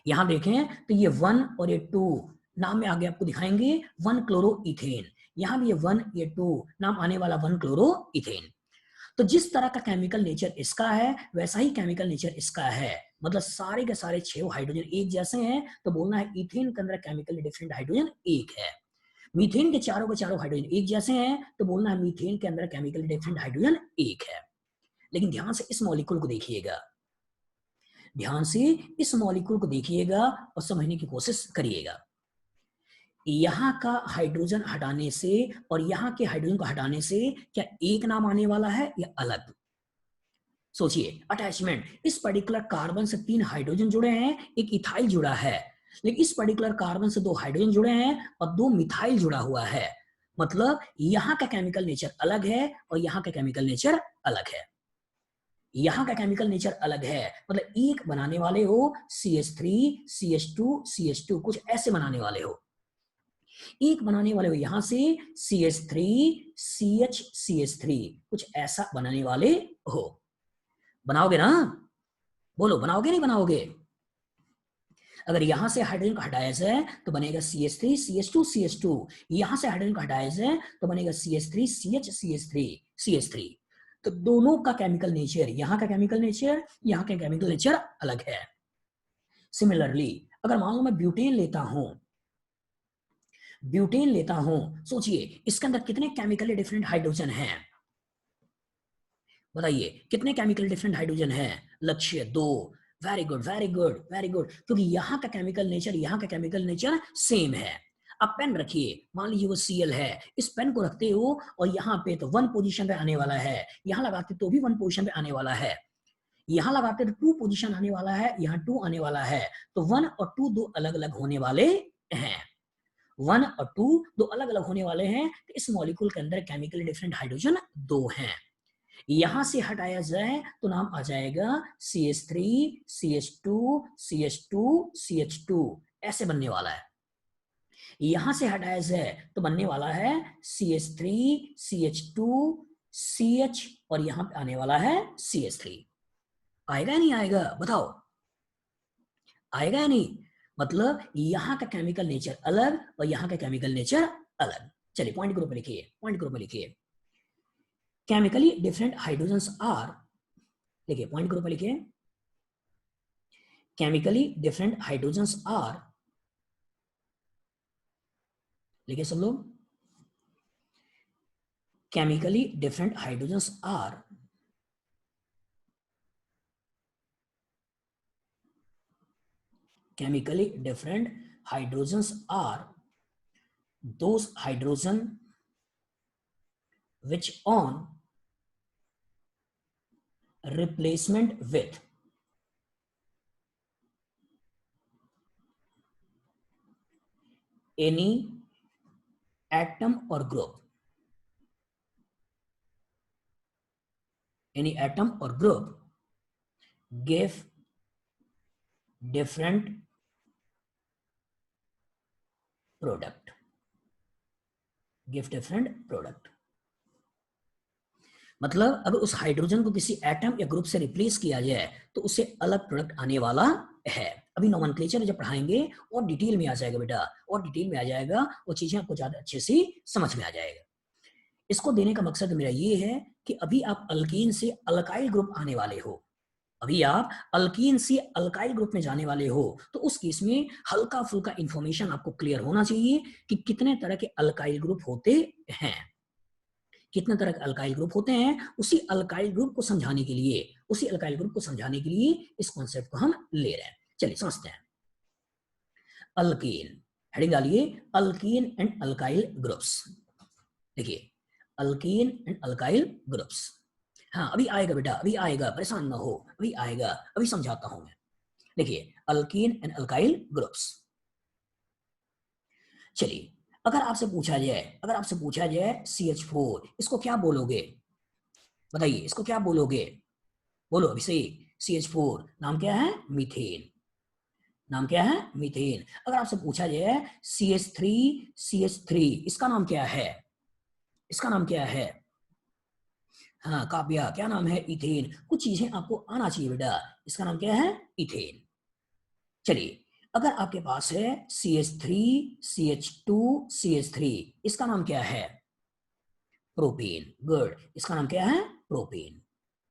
[SPEAKER 1] यहां देखें तो ये 1 और ये 2 नाम में आगे आपको दिखाएंगे 1 क्लोरो इथेन, यहां भी ये 1 ये 2 नाम आने वाला 1 क्लोरो इथेन। तो जिस तरह का केमिकल नेचर इसका है वैसा ही केमिकल नेचर इसका है, मतलब सारे के सारे 6 हाइड्रोजन एक जैसे हैं, तो बोलना है इथेन के अंदर केमिकली डिफरेंट हाइड्रोजन एक है। मीथेन के चारों हाइड्रोजन एक जैसे हैं, तो बोलना है मीथेन के अंदर केमिकली डिफरेंट हाइड्रोजन एक है। लेकिन ध्यान से इस मॉलिक्यूल को देखिएगा, ध्यान से इस मॉलिक्यूल को देखिएगा और समझने की कोशिश करिएगा। यहां का हाइड्रोजन हटाने से और यहां के हाइड्रोजन को हटाने से क्या एक नाम आने वाला है या अलग? सोचिए, अटैचमेंट, इस पर्टिकुलर कार्बन से 3 हाइड्रोजन जुड़े हैं, एक इथाइल जुड़ा है, लेकिन इस पर्टिकुलर कार्बन से 2 हाइड्रोजन जुड़े हैं और 2 मिथाइल जुड़ा हुआ है, मतलब यहां का केमिकल नेचर अलग है और यहां का केमिकल नेचर अलग है। यहां का केमिकल नेचर अलग है, मतलब एक बनाने वाले हो CH3 CH2 CH2 कुछ ऐसे बनाने वाले हो, एक बनाने वाले हो यहां से CH3 CH3 कुछ ऐसा बनाने वाले हो। बनाओगे ना? बोलो बनाओगे नहीं बनाओगे? अगर यहां से हाइड्रोजन को हटाया जाए तो बनेगा CH3 CH2 CH2, यहां से हाइड्रोजन को हटाया जाए तो बनेगा CH3 CH CH3 CH3। तो दोनों का केमिकल नेचर, यहां का केमिकल नेचर यहां का केमिकल नेचर अलग है। सिमिलरली अगर मान लो मैं ब्यूटेन लेता हूं, ब्यूटेन लेता हूं, सोचिए इसके अंदर कितने केमिकली डिफरेंट हाइड्रोजन हैं? बताइए कितने केमिकल डिफरेंट हाइड्रोजन हैं? लक्ष्य 2। Very good very good very good, क्योंकि यहाँ का केमिकल नेचर यहाँ का केमिकल नेचर सेम है। अब पेन रखिए, मान लीजिए वो Cl है, इस पेन को रखते हो और यहाँ पे तो 1 पोजीशन पे आने वाला है, यहाँ लगाते तो भी 1 पोजीशन पे आने वाला है, यहाँ लगाते तो 2 पोजीशन आने वाला है, यहाँ 2 आने वाला है, तो 1 और 2 दो अलग अलग होने वाले हैं। 1 और 2 दो अलग अलग होने वाले हैं, तो इस मॉलिक्यूल के अंदर केमिकली डिफरेंट हाइड्रोजन 2 हैं। यहां से हटाया जाए तो नाम आ जाएगा CH3 CH2 CH2 CH2, ऐसे बनने वाला है। यहां से हटाया जाए तो बनने वाला है CH3 CH2 CH और यहां पे आने वाला है CH3। आएगा या नहीं आएगा बताओ? आएगा या नहीं? मतलब यहां का केमिकल नेचर अलग और यहां का केमिकल नेचर अलग। चलिए पॉइंट ग्रुप में लिखिए, पॉइंट ग्रुप में लिखिए केमिकली डिफरेंट हाइड्रोजन्स आर, देखिए पॉइंट ग्रुप में लिखिए केमिकली डिफरेंट हाइड्रोजन्स आर, लिखिए सब लोग chemically different hydrogens are chemically different hydrogens are those hydrogen which on replacement with any atom or group, any atom or group give different product, give different product। मतलब अगर उस hydrogen को किसी atom या group से replace किया जाए तो उससे अलग प्रोडक्ट आने वाला है। अभी नोमेनक्लेचर जब पढ़ाएंगे और डिटेल में आ जाएगा बेटा, और डिटेल में आ जाएगा, वो चीजें आपको ज्यादा अच्छे से समझ में आ जाएगा। इसको देने का मकसद मेरा ये है कि अभी आप अल्कीन से अल्काइल ग्रुप आने वाले हो, अभी आप अल्कीन से अल्काइल ग्रुप में जाने वाले हो, तो उस केस में हल्का फुल्का इंफॉर्मेशन आपको क्लियर होना चाहिए कि कितने तरह के अल्काइल ग्रुप होते हैं, कितने तरह के अल्काइल ग्रुप होते हैं। उसी अल्काइल ग्रुप को समझाने के लिए, उसी अल्काइल ग्रुप को समझाने के लिए इस कॉन्सेप्ट को हम ले रहे हैं। चलिए समझते हैं। अल्कीन, हेडिंग डालिए, अल्कीन एंड अल्काइल ग्रुप्स। देखिए, अल्कीन एंड अल्काइल ग्रुप्स। हाँ अभी आएगा बेटा, अभी आएगा, परेशान ना हो, अभी आएगा, अभी समझाता हूं मैं। देखिए, अल्कीन एंड अल्काइल ग्रुप्स। चलिए, अगर आपसे पूछा जाए, अगर आपसे पूछा जाए CH4, इसको क्या बोलोगे? बताइए, इसको क्या बोलोगे? बोलो अभी से। CH4 नाम क्या है? मीथेन। नाम क्या है? मीथेन। अगर आपसे पूछा जाए CH3, इसका नाम क्या है? इसका नाम क्या है? हाँ काव्या, क्या नाम है? इथेन। कुछ चीजें आपको आना चाहिए बेटा। इसका नाम क्या है? इथेन। चलिए, अगर आपके पास है CH3, CH2, CH3, इसका नाम क्या है? प्रोपेन। गुड, इसका नाम क्या है? प्रोपेन।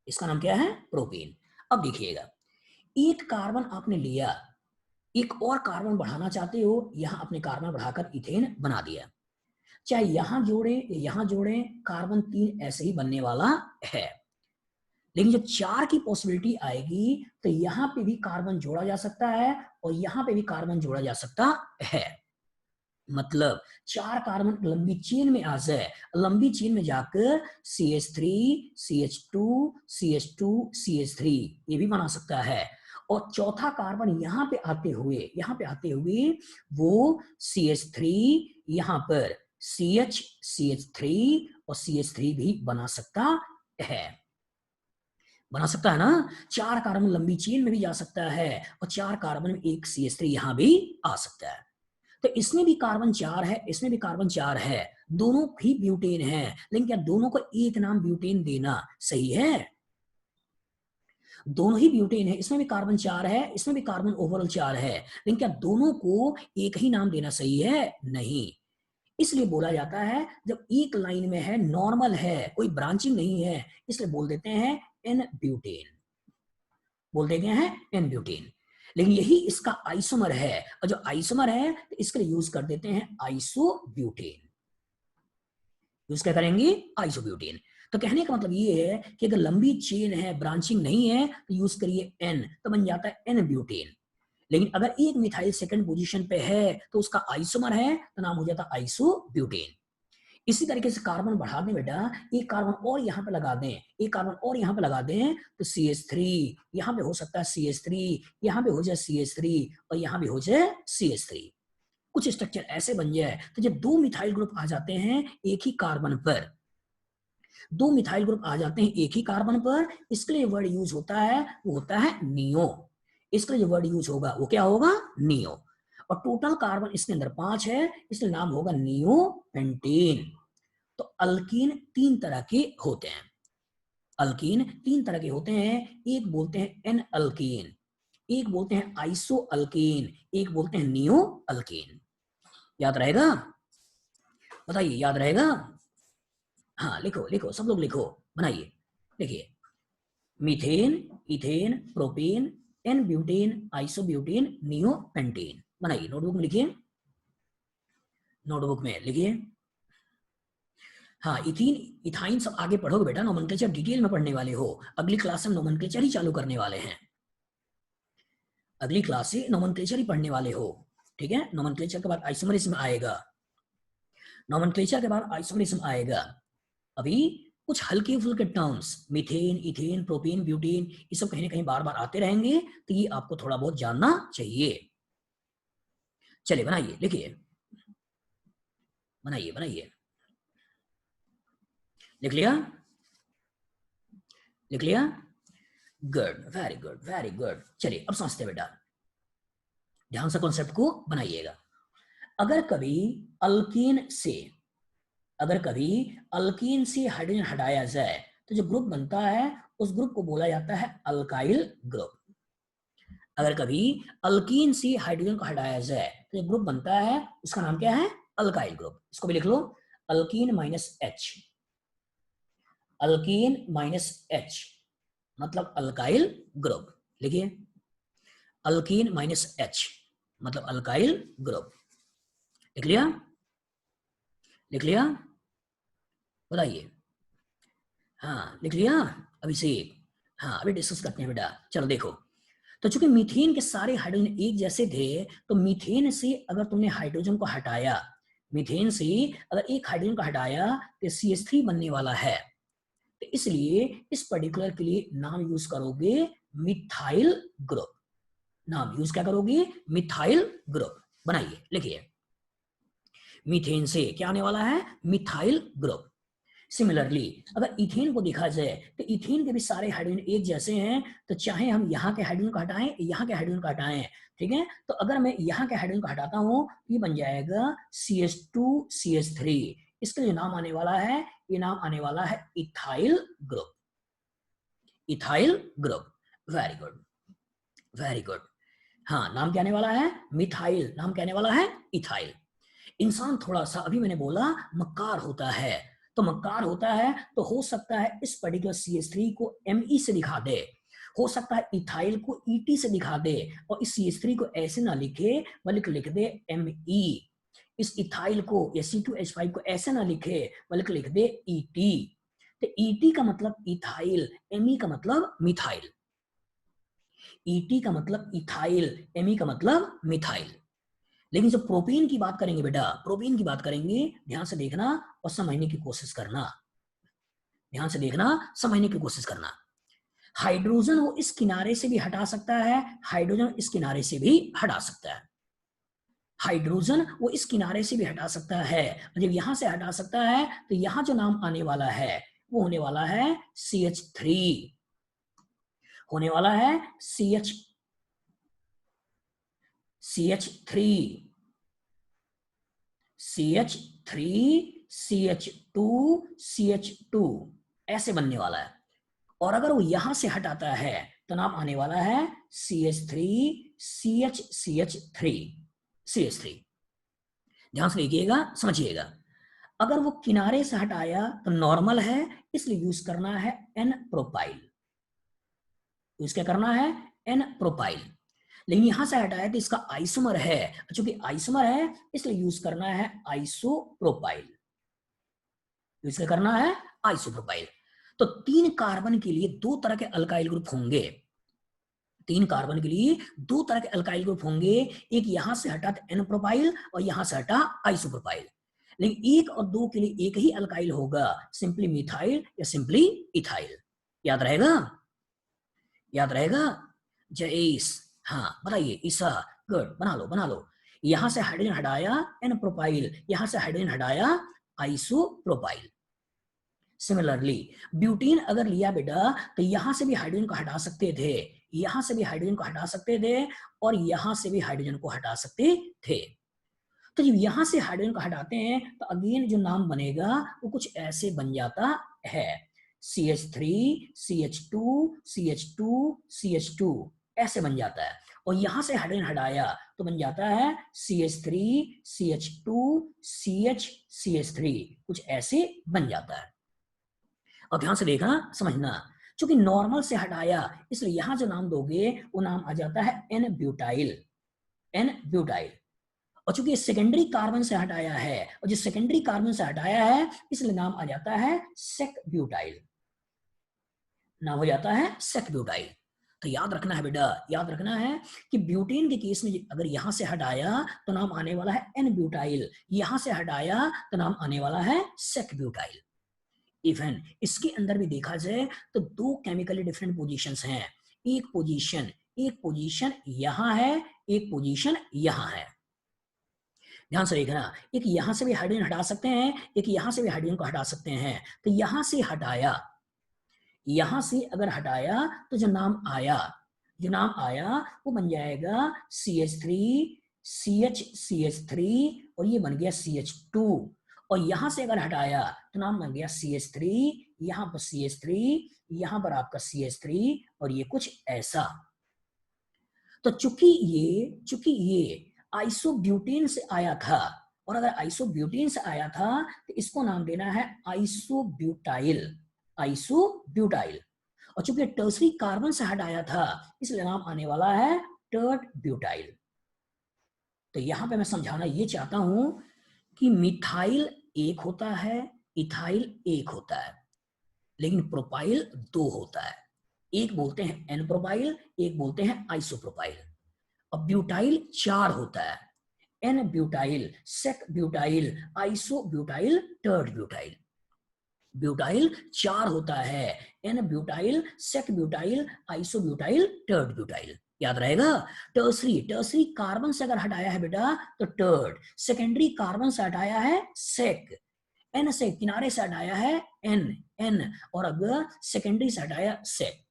[SPEAKER 1] इसका नाम क्या है? प्रोपेन। अब देखिएगा, एक कार्बन आपने लिया, एक और कार्बन बढ़ाना चाहते हो, यहां अपने कार्बन बढ़ाकर इथेन बना दिया। चाहे यहां जोड़े या यहां जोड़े, कार्बन 3 ऐसे ही बनने वाला है। लेकिन जब 4 की पॉसिबिलिटी आएगी तो यहां पे भी कार्बन जोड़ा जा सकता है और यहां पे भी कार्बन जोड़ा जा सकता है। मतलब 4 कार्बन लंबी चेन में आ जाए, लंबी चेन में जाकर CH3, CH2, CH2, CH3 ये भी बना सकता है। और चौथा कार्बन यहां पे आते हुए वो CH3 यहां पर CH, CH3 और CH3 भी बना सकता है। बना सकता है ना? 4 कार्बन लंबी चेन में भी जा सकता है और 4 कार्बन में एक CH3 यहां भी आ सकता है। तो इसमें भी कार्बन 4 है, इसमें भी कार्बन 4 है, दोनों ही ब्यूटेन है। लेकिन क्या दोनों को एक नाम ब्यूटेन देना सही है? दोनों ही ब्यूटेन है, इसमें भी कार्बन 4 है, इसमें भी कार्बन ओवरऑल 4 है, लेकिन क्या दोनों को एक ही नाम देना सही है? नहीं। इसलिए बोला जाता है जब एक लाइन में है, नॉर्मल है, कोई ब्रांचिंग नहीं है, इसलिए बोल देते हैं एन ब्यूटेन, बोल देते हैं एन ब्यूटेन। लेकिन यही इसका आइसोमर है, और जो आइसोमर है तो इसके लिए यूज कर देते हैं आइसोब्यूटेन। यूज क्या करेंगे? आइसोब्यूटेन। तो कहने का मतलब ये है कि अगर लंबी चेन है, ब्रांचिंग नहीं है, तो यूज करिए एन, तो बन जाता है एन ब्यूटेन। लेकिन अगर एक मिथाइल सेकंड पोजीशन पे है तो उसका आइसोमर है, तो नाम हो जाता है आइसोब्यूटेन। इसी तरीके से कार्बन बढ़ा दें बेटा, एक कार्बन और यहां पे लगा दें, एक कार्बन और यहां पे लगा दें, तो CH3 यहां पे हो सकता है, CH3 यहां पे हो जाए, CH3 और यहां भी हो जाए CH3। कुछ स्ट्रक्चर ऐसे बन जाए, तो जब दो मिथाइल ग्रुप आ जाते हैं एक ही कार्बन पर, दो मिथाइल ग्रुप आ जाते हैं एक ही कार्बन पर, इसके लिए वर्ड यूज होता है, वो होता है नियो। इसके लिए जो वर्ड यूज होगा वो क्या होगा? नियो। और टोटल कार्बन इसके अंदर 5 है, इसलिए नाम होगा नियो पेंटेन। तो अल्कीन 3 तरह के होते हैं, अल्कीन 3 तरह के होते हैं। एक बोलते हैं एन अल्कीन, एक बोलते हैं आइसो अल्कीन, एक बोलते हैं नियो अल्कीन। याद रहेगा? बताइए, याद रहेगा? हाँ लिखो लिखो, सब लोग लिखो, बनाइए। देखिए, methane, ethane, propane, n butane, isobutane, neo pentane. बनाइए, नोटबुक में लिखिए, नोटबुक में लिखिए। हाँ, इथीन इथाइन सब आगे पढ़ोगे बेटा, नोमेनक्लेचर डिटेल में पढ़ने वाले हो। अगली क्लास में नोमेनक्लेचर ही चालू करने वाले हैं, अगली क्लास से नोमेनक्लेचर ही पढ़ने वाले हो। ठीक है, नोमेनक्लेचर के बाद आइसोमरिज्म आएगा, नोमेनक्लेचर के बाद आइसोमरिज्म आएगा। अभी कुछ हल्के फुल्के terms, methane, ethane, propane, butane, ये सब कहीं ना कहीं बार बार आते रहेंगे, तो ये आपको थोड़ा बहुत जानना चाहिए। चलिए बनाइए, लिखिए, बनाइए बनाइए। लिख लिया? लिख लिया? Good, very good, very good. चलिए अब समझते हैं बेटा, ध्यान से कॉन्सेप्ट को बनाइएगा। अगर कभी अल्कीन से, अगर कभी अल्कीन से हाइड्रोजन हटाया जाए, तो जो ग्रुप बनता है उस ग्रुप को बोला जाता है अल्काइल ग्रुप। अगर कभी अल्कीन से हाइड्रोजन को हटाया जाए तो जो ग्रुप बनता है उसका नाम क्या है? Alkyl group. इसको भी लिख लो, alkene minus H. Alkene minus H मतलब अल्काइल ग्रुप। लिखिए, अल्कीन माइनस एच मतलब अल्काइल ग्रुप। लिख लिया? लिख लिया? बताइए। हाँ लिख लिया अभिषेक? हाँ अभी डिस्कस करते हैं बेटा। चलो देखो, तो चूंकि मीथेन के सारे हाइड्रोजन एक जैसे थे, तो मीथेन से अगर तुमने हाइड्रोजन को हटाया, मीथेन से अगर एक हाइड्रोजन को हटाया तो CH3 बनने वाला है। तो इसलिए इस पर्टिकुलर के लिए नाम यूज करोगे मिथाइल ग्रुप। नाम यूज क्या करोगे? Methyl group. बनाइए, लिखिए, मीथेन से क्या आने वाला है? Methyl group. सिमिलरली अगर इथेन को देखा जाए तो इथेन के भी सारे हाइड्रोजन एक जैसे हैं, तो चाहे हम यहाँ के हाइड्रोजन को हटाएं, यहाँ के हाइड्रोजन को हटाएं, ठीक है, तो अगर मैं यहाँ के हाइड्रोजन को हटाता हूँ ये बन जाएगा CH2CH3। इसका जो नाम आने वाला है, ये नाम आने वाला है ethyl group. Ethyl group. Very good, very good. हाँ, नाम क्या आने वाला है? मिथाइल। नाम क्या आने वाला है? इथाइल। इंसान थोड़ा सा, अभी मैंने बोला मक्कार होता है, तो मक्कार होता है तो हो सकता है इस पर्टिकुलर CH3 को Me से दिखा दे, हो सकता है इथाइल को Et से दिखा दे, और इस CH3 को ऐसे ना लिखे बल्कि लिख दे Me। इस इथाइल को या C2H5 को ऐसे ना लिखे बल्कि लिख दे Et। तो Et का मतलब इथाइल, Me का मतलब मिथाइल। Et का मतलब इथाइल, Me का मतलब मिथाइल। लेकिन जब प्रोपीन की बात करेंगे बेटा, प्रोपीन की बात करेंगे, ध्यान से देखना और समझने की कोशिश करना। ध्यान से देखना, समझने की कोशिश करना। हाइड्रोजन वो इस किनारे से भी हटा सकता है, हाइड्रोजन इस किनारे से भी हटा सकता है। हाइड्रोजन वो इस किनारे से भी हटा सकता है, जब यहां से हटा सकता है तो यहां जो नाम आने वाला है वो होने वाला है CH3। होने वाला है CH3, CH3, CH2, CH2 ऐसे बनने वाला है। और अगर वो यहां से हटाता है तो नाम आने वाला है CH3, CH3, CH3। ध्यान से लिखिएगा, समझिएगा। अगर वो किनारे से हटाया तो नॉर्मल है, इसलिए यूज करना है N प्रोपाइल। यूज क्या करना है? N propyl. लेकिन यहां से हटाया तो इसका आइसोमर है, चूंकि आइसोमर है इसलिए यूज करना है आइसोप्रोपाइल। यूज क्या करना है? आइसोप्रोपाइल। तो 3 कार्बन के लिए 2 तरह के अल्काइल ग्रुप होंगे। 3 कार्बन के लिए 2 तरह के अल्काइल ग्रुप होंगे, एक यहां से हटा N प्रोपाइल और यहां से हटा आइसोप्रोपाइल। लेकिन 1 और 2 के लिए एक ही अल्काइल होगा, सिंपली मिथाइल या सिंपली इथाइल। याद रहेगा? याद रहेगा? जयेश, हाँ बताइए। ईसा, गुड, बना लो बना लो। यहां से हाइड्रोजन हटाया N प्रोपाइल, यहां से हाइड्रोजन हटाया आइसोप्रोपाइल। सिमिलरली ब्यूटीन अगर लिया बेटा तो यहां से भी हाइड्रोजन को हटा सकते थे, यहां से भी हाइड्रोजन को हटा सकते थे, और यहां से भी हाइड्रोजन को हटा सकते थे। तो जब यहां से हाइड्रोजन को हटाते हैं तो अगेन जो नाम बनेगा वो कुछ ऐसे बन जाता है, CH3, CH2, CH2, CH2 ऐसे बन जाता है। और यहां से हाइड्रोजन हटाया तो बन जाता है CH3, CH2, CH, CH3 कुछ ऐसे बन जाता है। और ध्यान से देखना, समझना, चूंकि नॉर्मल से हटाया इसलिए यहां जो नाम दोगे वो नाम आ जाता है N ब्यूटाइल। N butyl. और चूंकि सेकेंडरी कार्बन से हटाया है, और जो सेकेंडरी कार्बन से हटाया है इसलिए नाम आ जाता है सेक ब्यूटाइल। नाम हो जाता है सेक ब्यूटाइल। तो याद रखना है बेटा, याद रखना है कि ब्यूटेन के केस में अगर यहां से हटाया तो नाम आने वाला है N ब्यूटाइल, यहां से हटाया तो नाम आने वाला है सेक ब्यूटाइल। इवन इसके अंदर भी देखा जाए तो 2 केमिकली डिफरेंट पोजीशंस हैं। एक पोजीशन यहां है, एक पोजीशन यहां है। ध्यान से देखना, एक यहां से भी हाइड्रोजन हटा सकते हैं, एक यहां से भी हाइड्रोजन को हटा सकते हैं। तो यहां से हटाया, यहां से अगर हटाया तो जो नाम आया, जो नाम आया वो बन जाएगा CH3, CH3, और ये बन गया CH2। और यहां से अगर हटाया तो नाम बन गया CH3, यहाँ पर CH3, यहाँ पर आपका CH3 और ये कुछ ऐसा। तो चूंकि ये आइसोब्यूटेन से आया था, और अगर आइसोब्यूटेन से आया था तो इसको नाम देना है आइसोब्यूटाइल, आइसोब्यूटाइल। और चूंकि टर्सरी कार्बन से हटाया था इसलिए नाम आने वाला है टर्ट ब्यूटाइल। तो यहां पे मैं समझाना ये चाहता हूं कि मिथाइल एक होता है, इथाइल एक होता है, लेकिन प्रोपाइल दो होता है। एक बोलते हैं एन प्रोपाइल, एक बोलते हैं आइसोप्रोपाइल। अब ब्यूटाइल चार होता है, n butyl, sec butyl, iso butyl, tert butyl. Butyl चार होता है, n butyl, sec butyl, iso butyl, tert butyl. याद रहेगा। टर्सरी कार्बन से अगर हटाया है बेटा तो टर्ड, सेकेंडरी कार्बन से हटाया है सेक, एन से किनारे से हटाया है एन, और अगर सेकेंडरी से हटाया सेक,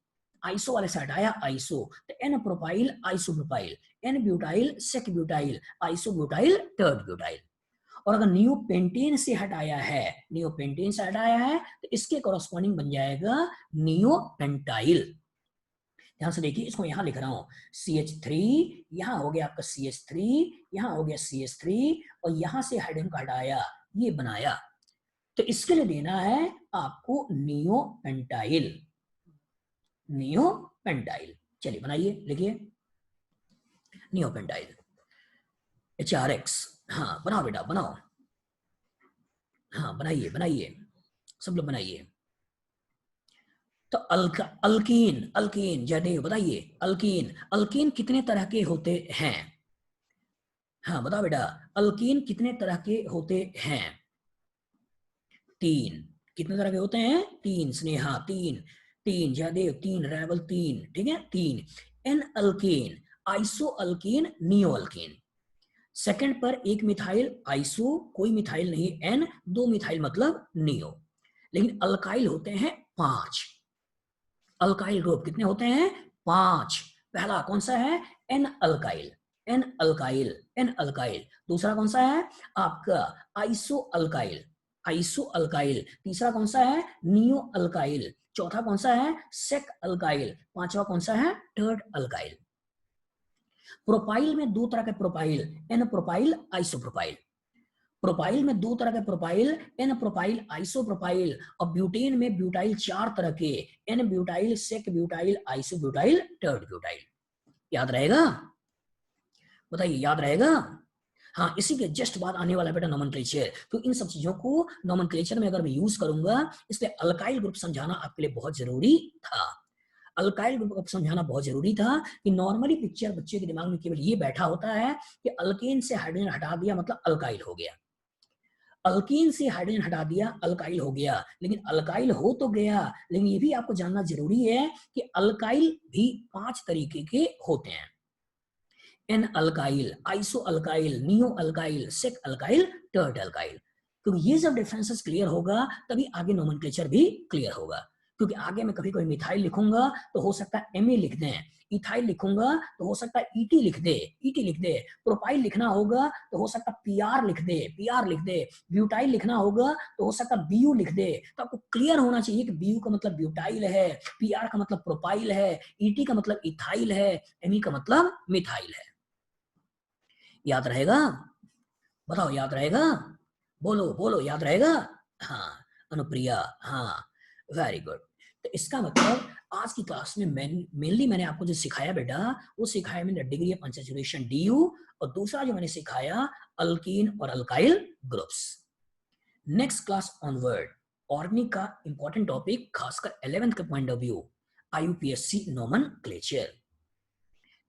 [SPEAKER 1] आइसो वाले से हटाया आइसो, तो n propyl, iso propyl, n butyl, sec butyl, iso butyl, tert butyl. और अगर नियोपेंटेन से हटाया है, नियोपेंटेन से हटाया है तो इसके कॉरस्पॉन्डिंग बन जाएगा नियोपेंटाइल। ध्यान से देखिए, इसको यहां लिख रहा हूं CH3, यहां हो गया आपका CH3, यहां हो गया CH3, और यहां से हाइड्रोजन को हटाया, ये बनाया। तो इसके लिए देना है आपको नियोपेंटाइल, नियोपेंटाइल। चलिए बनाइए, लिखिए नियोपेंटाइल HRX। हाँ बनाओ बेटा बनाओ, हाँ बनाइए बनाइए, सब लोग बनाइए। तो अल्कीन, अल्कीन जयदेव बताइए, अल्कीन, अल्कीन कितने तरह के होते हैं? हाँ बताओ बेटा, अल्कीन कितने तरह के होते हैं? तीन। कितने तरह के होते हैं? तीन। स्नेहा तीन, तीन जयदेव तीन, रेवल तीन, ठीक है तीन। N alkene, iso alkene, neo alkene. Second पर एक मिथाइल आइसो, कोई मिथाइल नहीं एन, दो मिथाइल मतलब नियो। लेकिन अल्काइल होते हैं पांच। अल्काइल ग्रुप कितने होते हैं? पांच। पहला कौन सा है? N alkyl, n alkyl, n alkyl. दूसरा कौन सा है? आपका आइसो अल्काइल, आइसो अल्काइल। तीसरा कौन सा है? Neo alkyl. चौथा कौन सा है? सेक अल्काइल। पांचवा कौन सा है? टर्ड अल्काइल। प्रोपाइल में दो तरह के propyl, n propyl, iso propyl. Propyl में दो तरह के propyl, n propyl, iso propyl. और ब्यूटेन में ब्यूटाइल चार तरह के, n butyl, sec butyl, iso butyl, tert butyl. याद रहेगा? बताइए याद रहेगा? हाँ, इसी के जस्ट बाद आने वाला बेटा नोमेनक्लेचर। तो इन सब चीजों को नोमेनक्लेचर में अगर मैं यूज करूंगा, इसलिए अल्काइल ग्रुप समझाना आपके लिए बहुत जरूरी था। अल्काइल ग्रुप समझाना बहुत जरूरी था कि नॉर्मली पिक्चर बच्चे के दिमाग में केवल ये बैठा होता है कि अल्केन से हाइड्रोजन हटा दिया मतलब अल्काइल हो गया, अल्कीन से हाइड्रोजन हटा दिया अल्काइल हो गया। लेकिन अल्काइल हो तो गया, लेकिन ये भी आपको जानना जरूरी है कि अल्काइल भी पांच तरीके के होते हैं। N alkyl, iso alkyl, neo alkyl, sec alkyl, tert alkyl. क्योंकि ये जब डिफरेंसेस क्लियर होगा तभी आगे नोमेनक्लेचर भी क्लियर होगा। क्योंकि आगे मैं कभी कोई मिथाइल लिखूंगा तो हो सकता है MA लिख दें, इथाइल लिखूंगा तो हो सकता है ET लिख दे, ET लिख दे। प्रोपाइल लिखना होगा तो हो सकता है PR लिख दे, PR लिख दे। ब्यूटाइल लिखना होगा तो हो सकता है BU लिख दे। तो आपको क्लियर होना चाहिए कि BU का मतलब ब्यूटाइल है, PR का मतलब प्रोपाइल है, ET का मतलब इथाइल है, ME का मतलब मिथाइल है। याद रहेगा? बताओ याद रहेगा? बोलो बोलो, याद रहेगा? हाँ अनुप्रिया, हाँ वेरी गुड। तो इसका मतलब आज की क्लास में मेनली मैंने आपको जो सिखाया बेटा, वो सिखाया मैंने डिग्री ऑफ अनसैचुरेशन DU, और दूसरा जो मैंने सिखाया अल्कीन और alkyl groups. Next class onward organic का इंपॉर्टेंट टॉपिक, खासकर 11th के point of view, IUPAC nomenclature.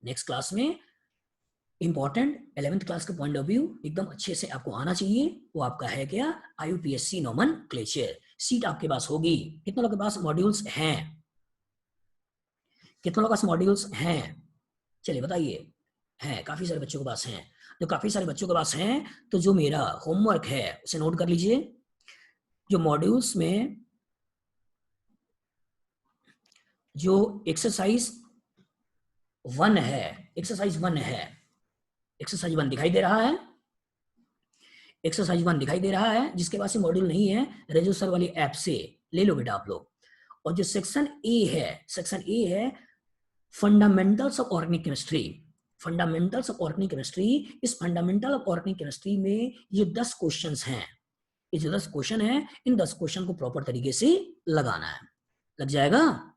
[SPEAKER 1] Next class में इंपॉर्टेंट 11th क्लास के पॉइंट ऑफ व्यू एकदम अच्छे से आपको आना चाहिए। वो आपका है क्या? IUPAC nomenclature. सीट आपके पास होगी। कितने लोगों के पास मॉड्यूल्स हैं? कितने लोगों के पास मॉड्यूल्स हैं? चलिए बताइए। हैं, काफी सारे बच्चों के पास हैं। जो काफी सारे बच्चों के पास हैं, तो जो मेरा होमवर्क है उसे नोट कर लीजिए। जो मॉड्यूल्स में जो एक्सरसाइज 1 है, एक्सरसाइज 1 है, एक्सरसाइज 1 दिखाई दे रहा है? एक्सरसाइज 1 दिखाई दे रहा है? जिसके पास मॉड्यूल नहीं है, रजिस्टर वाली ऐप से ले लो बेटा आप लोग। और जो सेक्शन ए है fundamentals of organic chemistry. Fundamentals of organic chemistry, इस फंडामेंटल ऑफ ऑर्गेनिक केमिस्ट्री में ये 10 क्वेश्चंस हैं। ये जो 10 क्वेश्चन है, इन 10 क्वेश्चन को प्रॉपर तरीके से लगाना है। लग जाएगा?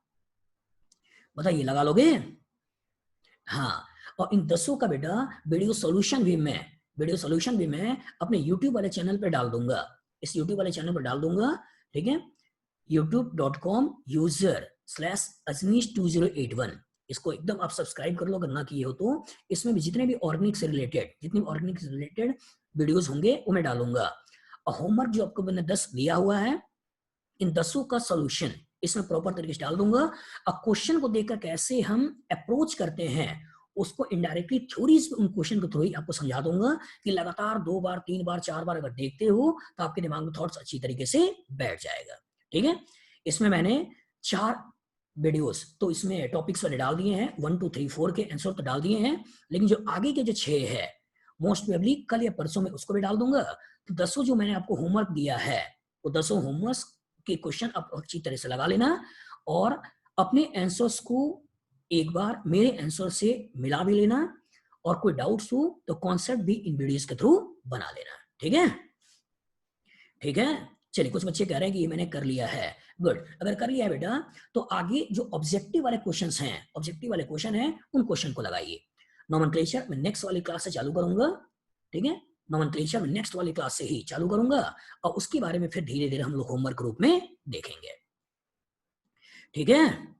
[SPEAKER 1] बताइए, लगा लोगे? हाँ। और इन 10 का बेटा वीडियो सॉल्यूशन भी मैं अपने YouTube वाले चैनल पे डाल दूंगा। इस YouTube वाले चैनल पर डाल दूंगा, ठीक है? youtube.com/ajnish2081 इसको एकदम आप सब्सक्राइब कर लो अगर ना किए हो तो। इसमें भी जितने भी ऑर्गेनिक से रिलेटेड वीडियोस होंगे वो मैं डालूंगा। और होमवर्क जो आपको मैंने 10 दिया हुआ है, इन 10 का सोल्यूशन इसमें प्रॉपर तरीके से डाल दूंगा। अब क्वेश्चन को देखकर कैसे हम अप्रोच करते हैं उसको इनडायरेक्टली थ्योरीज उन क्वेश्चन के थ्रू ही आपको समझा दूंगा कि लगातार 2 बार 3 बार 4 बार अगर देखते हो तो आपके दिमाग में थॉट्स अच्छी तरीके से बैठ जाएगा। ठीक है? इसमें मैंने 4 वीडियोस तो इसमें टॉपिक्स वाले डाल दिए हैं, 1 2 3 4 के आंसर तो डाल दिए हैं, लेकिन जो आगे के जो 6 है मोस्ट प्रोबेबली कल या परसों में उसको भी डाल दूंगा। तो 10 जो मैंने आपको होमवर्क दिया है वो 10 होमवर्क के क्वेश्चन आप अच्छी तरह से लगा लेना और अपने आंसर्स को एक बार मेरे आंसर से मिला भी लेना, और कोई डाउट्स हो तो कॉन्सेप्ट भी इन वीडियोस के थ्रू बना लेना। ठीक है? ठीक है? चलिए, कुछ बच्चे कह रहे हैं कि ये मैंने कर लिया है। गुड। अगर कर लिया है बेटा तो आगे जो ऑब्जेक्टिव वाले क्वेश्चन हैं उन क्वेश्चन को लगाइए। नोमेनक्लेचर मैं नेक्स्ट वाली क्लास से चालू करूंगा। ठीक है? नोमेनक्लेचर में नेक्स्ट वाली क्लास से ही चालू करूंगा और उसके बारे में फिर धीरे धीरे हम लोग होमवर्क ग्रुप में देखेंगे। ठीक है?